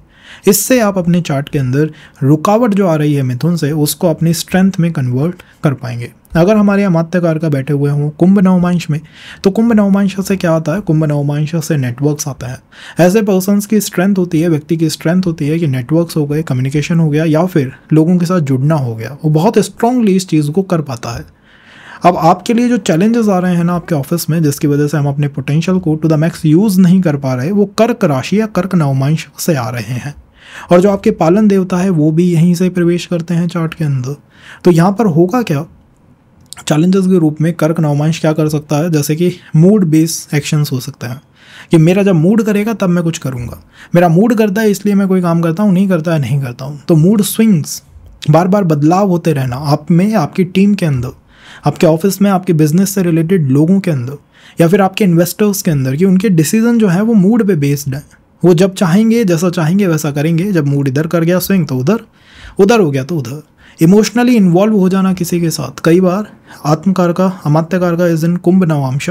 इससे आप अपने चार्ट के अंदर रुकावट जो आ रही है मिथुन से, उसको अपनी स्ट्रेंथ में कन्वर्ट कर पाएंगे। अगर हमारे यहाँ मात्यकार का बैठे हुए हों कुंभ नवमांश में, तो कुंभ नवमांश से क्या आता है, कुंभ नवमांश से नेटवर्क्स आता है। ऐसे पर्सन्स की स्ट्रेंथ होती है, व्यक्ति की स्ट्रेंथ होती है कि नेटवर्क्स हो गए, कम्युनिकेशन हो गया, या फिर लोगों के साथ जुड़ना हो गया, वो बहुत स्ट्रांगली इस चीज़ को कर पाता है। अब आपके लिए जो चैलेंजेस आ रहे हैं ना आपके ऑफिस में, जिसकी वजह से हम अपने पोटेंशियल को टू द मैक्स यूज़ नहीं कर पा रहे, वो कर्क राशि या कर्क नवमांश से आ रहे हैं। और जो आपके पालन देवता है वो भी यहीं से प्रवेश करते हैं चार्ट के अंदर। तो यहाँ पर होगा क्या, चैलेंजेस के रूप में कर्क नवमांश क्या कर सकता है, जैसे कि मूड बेस एक्शंस हो सकते हैं कि मेरा जब मूड करेगा तब मैं कुछ करूँगा, मेरा मूड करता है इसलिए मैं कोई काम करता हूँ, नहीं करता है नहीं करता हूँ। तो मूड स्विंग्स, बार बार बदलाव होते रहना आप में, आपकी टीम के अंदर, आपके ऑफिस में, आपके बिजनेस से रिलेटेड लोगों के अंदर, या फिर आपके इन्वेस्टर्स के अंदर, कि उनके डिसीजन जो है वो मूड पे बेस्ड है। वो जब चाहेंगे, जैसा चाहेंगे वैसा करेंगे। जब मूड इधर कर गया स्विंग तो उधर, उधर हो गया तो उधर। इमोशनली इन्वॉल्व हो जाना किसी के साथ, कई बार आत्मकार का, अमात्यकार का इस दिन कुंभ नवांश,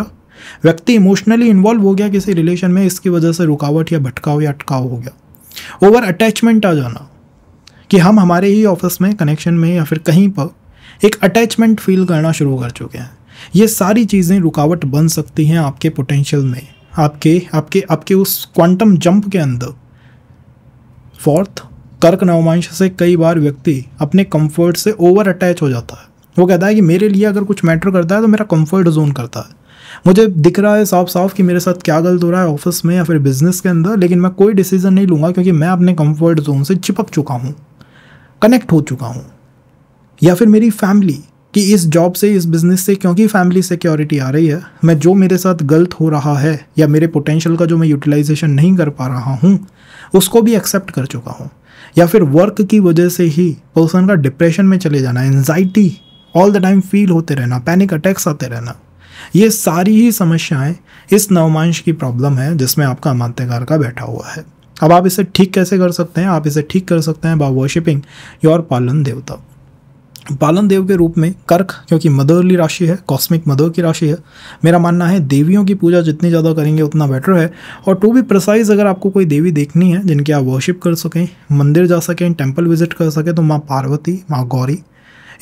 व्यक्ति इमोशनली इन्वॉल्व हो गया किसी रिलेशन में, इसकी वजह से रुकावट या भटकाव या अटकाव हो गया। ओवर अटैचमेंट आ जाना कि हम हमारे ही ऑफिस में, कनेक्शन में, या फिर कहीं पर एक अटैचमेंट फील करना शुरू कर चुके हैं। ये सारी चीज़ें रुकावट बन सकती हैं आपके पोटेंशियल में, आपके उस क्वांटम जंप के अंदर। फोर्थ, कर्क नवमांश से कई बार व्यक्ति अपने कंफर्ट से ओवर अटैच हो जाता है। वो कहता है कि मेरे लिए अगर कुछ मैटर करता है तो मेरा कंफर्ट जोन करता है, मुझे दिख रहा है साफ साफ कि मेरे साथ क्या गलत हो रहा है ऑफिस में या फिर बिजनेस के अंदर, लेकिन मैं कोई डिसीजन नहीं लूँगा क्योंकि मैं अपने कंफर्ट जोन से चिपक चुका हूँ, कनेक्ट हो चुका हूँ। या फिर मेरी फैमिली कि इस जॉब से, इस बिज़नेस से, क्योंकि फैमिली सिक्योरिटी आ रही है, मैं जो मेरे साथ गलत हो रहा है या मेरे पोटेंशियल का जो मैं यूटिलाइजेशन नहीं कर पा रहा हूँ उसको भी एक्सेप्ट कर चुका हूँ। या फिर वर्क की वजह से ही पर्सन का डिप्रेशन में चले जाना, anxiety all the time feel होते रहना, पैनिक अटैक्स आते रहना, ये सारी ही समस्याएं इस नवमांश की प्रॉब्लम है जिसमें आपका अमात्यकार का बैठा हुआ है। अब आप इसे ठीक कैसे कर सकते हैं? आप इसे ठीक कर सकते हैं बाय वर्शिपिंग योर पालन देवता। पालन देव के रूप में कर्क, क्योंकि मदरली राशि है, कॉस्मिक मदर की राशि है, मेरा मानना है देवियों की पूजा जितनी ज़्यादा करेंगे उतना बेटर है। और टू बी प्रिसाइज, अगर आपको कोई देवी देखनी है जिनकी आप वर्शिप कर सकें, मंदिर जा सकें, टेंपल विजिट कर सकें, तो माँ पार्वती, माँ गौरी,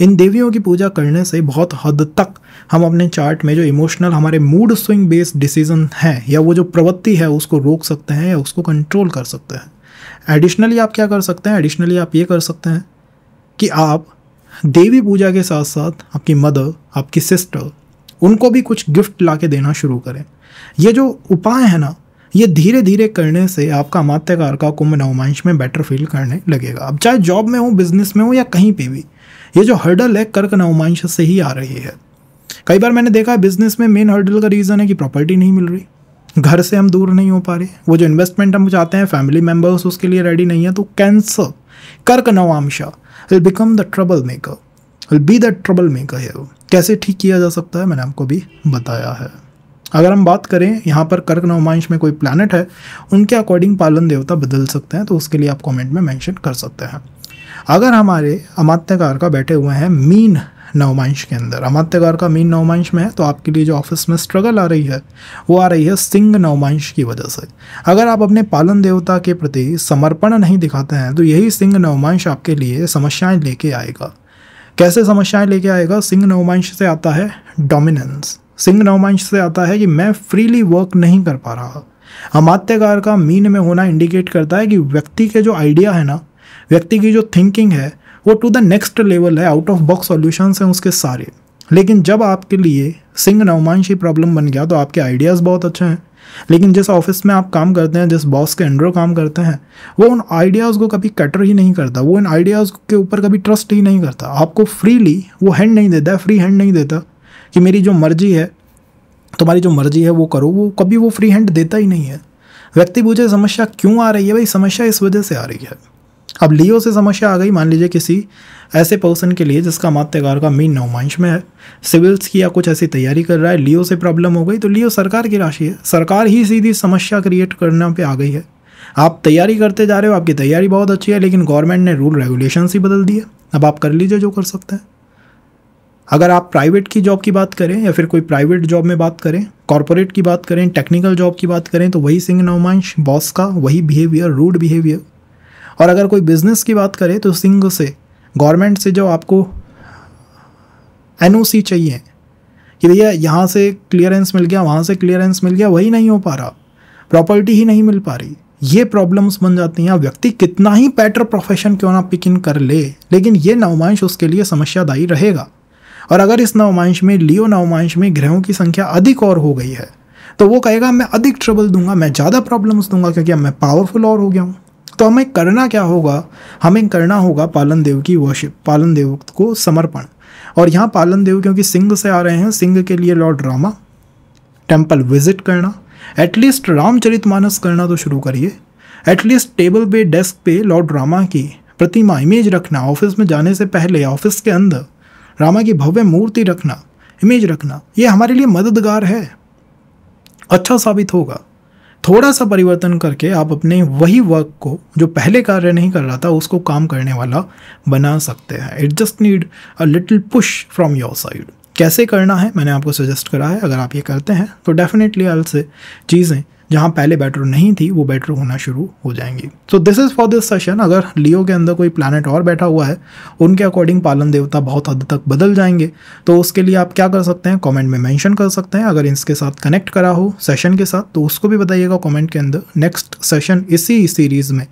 इन देवियों की पूजा करने से बहुत हद तक हम अपने चार्ट में जो इमोशनल हमारे मूड स्विंग बेस्ड डिसीजन है या वो जो प्रवृत्ति है उसको रोक सकते हैं या उसको कंट्रोल कर सकते हैं। एडिशनली आप क्या कर सकते हैं? एडिशनली आप ये कर सकते हैं कि आप देवी पूजा के साथ साथ आपकी मदर, आपकी सिस्टर, उनको भी कुछ गिफ्ट ला के देना शुरू करें। ये जो उपाय है ना, ये धीरे धीरे करने से आपका अमात्यकार का कुंभ नवमांश में बेटर फील करने लगेगा। अब चाहे जॉब में हो, बिजनेस में हो या कहीं पे भी, ये जो हर्डल है कर्क नवमांश से ही आ रही है। कई बार मैंने देखा है बिजनेस में मेन हर्डल का रीज़न है कि प्रॉपर्टी नहीं मिल रही, घर से हम दूर नहीं हो पा रहे, वो जो इन्वेस्टमेंट हम चाहते हैं फैमिली मेम्बर्स उसके लिए रेडी नहीं है। तो कैंसर, कर्क navamsha will become the troublemaker, will be the troublemaker here। कैसे ठीक किया जा सकता है मैंने आपको भी बताया है। अगर हम बात करें यहाँ पर कर्क नवमांश में कोई प्लैनेट है, उनके अकॉर्डिंग पालन देवता बदल सकते हैं, तो उसके लिए आप कमेंट में मेंशन कर सकते हैं। अगर हमारे अमात्यकार का बैठे हुए हैं मीन नवमांश के अंदर, अमात्यकार का मीन नवमांश में है, तो आपके लिए जो ऑफिस में स्ट्रगल आ रही है वो आ रही है सिंह नवमांश की वजह से। अगर आप अपने पालन देवता के प्रति समर्पण नहीं दिखाते हैं तो यही सिंह नवमांश आपके लिए समस्याएं लेके आएगा। कैसे समस्याएं लेके आएगा? सिंह नवमांश से आता है डोमिनेंस, सिंह नवमांश से आता है कि मैं फ्रीली वर्क नहीं कर पा रहा। अमात्यकार का मीन में होना इंडिकेट करता है कि व्यक्ति के जो आइडिया है ना, व्यक्ति की जो थिंकिंग है वो टू द नेक्स्ट लेवल है, आउट ऑफ बॉक्स सॉल्यूशंस हैं उसके सारे। लेकिन जब आपके लिए सिंह नवमांश ही प्रॉब्लम बन गया तो आपके आइडियाज़ बहुत अच्छे हैं, लेकिन जिस ऑफिस में आप काम करते हैं, जिस बॉस के अंडर काम करते हैं, वो उन आइडियाज़ को कभी कैटर ही नहीं करता, वो इन आइडियाज़ के ऊपर कभी ट्रस्ट ही नहीं करता, आपको फ्रीली वो हैंड नहीं देता है, फ्री हैंड नहीं देता कि मेरी जो मर्जी है, तुम्हारी जो मर्जी है वो करो, वो कभी वो फ्री हैंड देता ही नहीं है। व्यक्ति पूछे समस्या क्यों आ रही है? भाई समस्या इस वजह से आ रही है। अब लियो से समस्या आ गई, मान लीजिए किसी ऐसे पर्सन के लिए जिसका अमात्यकार का मीन नवमांश में है, सिविल्स की या कुछ ऐसी तैयारी कर रहा है, लियो से प्रॉब्लम हो गई, तो लियो सरकार की राशि है, सरकार ही सीधी समस्या क्रिएट करने पे आ गई है। आप तैयारी करते जा रहे हो, आपकी तैयारी बहुत अच्छी है, लेकिन गवर्नमेंट ने रूल रेगुलेशंस ही बदल दिए। अब आप कर लीजिए जो कर सकते हैं। अगर आप प्राइवेट की जॉब की बात करें या फिर कोई प्राइवेट जॉब में बात करें, कॉर्पोरेट की बात करें, टेक्निकल जॉब की बात करें, तो वही सिंह नवमांश, बॉस का वही बिहेवियर, रूड बिहेवियर। और अगर कोई बिजनेस की बात करें तो सिंह से, गवर्नमेंट से जो आपको एनओसी चाहिए कि भैया यहाँ से क्लियरेंस मिल गया, वहाँ से क्लियरेंस मिल गया, वही नहीं हो पा रहा, प्रॉपर्टी ही नहीं मिल पा रही, ये प्रॉब्लम्स बन जाती हैं। व्यक्ति कितना ही बेटर प्रोफेशन क्यों ना पिक इन कर ले, लेकिन ये नवमांश उसके लिए समस्यादायी रहेगा। और अगर इस नवमांश में, लियो नवमांश में ग्रहों की संख्या अधिक और हो गई है, तो वो कहेगा मैं अधिक ट्रबल दूंगा, मैं ज़्यादा प्रॉब्लम्स दूंगा, क्योंकि अब मैं पावरफुल और हो गया हूँ। तो हमें करना क्या होगा? हमें करना होगा पालन देव की वर्शिप, पालन देव को समर्पण। और यहाँ पालन देव क्योंकि सिंह से आ रहे हैं, सिंह के लिए लॉर्ड रामा टेम्पल विजिट करना, एटलीस्ट रामचरितमानस करना तो शुरू करिए। एटलीस्ट टेबल पे, डेस्क पे लॉर्ड रामा की प्रतिमा, इमेज रखना, ऑफिस में जाने से पहले ऑफिस के अंदर रामा की भव्य मूर्ति रखना, इमेज रखना, ये हमारे लिए मददगार है, अच्छा साबित होगा। थोड़ा सा परिवर्तन करके आप अपने वही वर्क को जो पहले कार्य नहीं कर रहा था उसको काम करने वाला बना सकते हैं। It just need a little push from your side. कैसे करना है मैंने आपको सजेस्ट करा है। अगर आप ये करते हैं तो डेफिनेटली आल से चीज़ें जहाँ पहले बेटर नहीं थी वो बेटर होना शुरू हो जाएंगी। So this is for this session. अगर लियो के अंदर कोई प्लैनेट और बैठा हुआ है, उनके अकॉर्डिंग पालन देवता बहुत हद तक बदल जाएंगे, तो उसके लिए आप क्या कर सकते हैं, कमेंट में मेंशन कर सकते हैं। अगर इसके साथ कनेक्ट करा हो सेशन के साथ तो उसको भी बताइएगा कमेंट के अंदर। नेक्स्ट सेशन इसी सीरीज़ में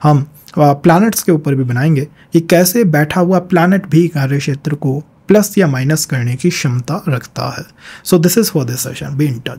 हम प्लैनेट्स के ऊपर भी बनाएंगे कि कैसे बैठा हुआ प्लैनेट भी कार्य क्षेत्र को प्लस या माइनस करने की क्षमता रखता है। So this is for this session. Be in touch.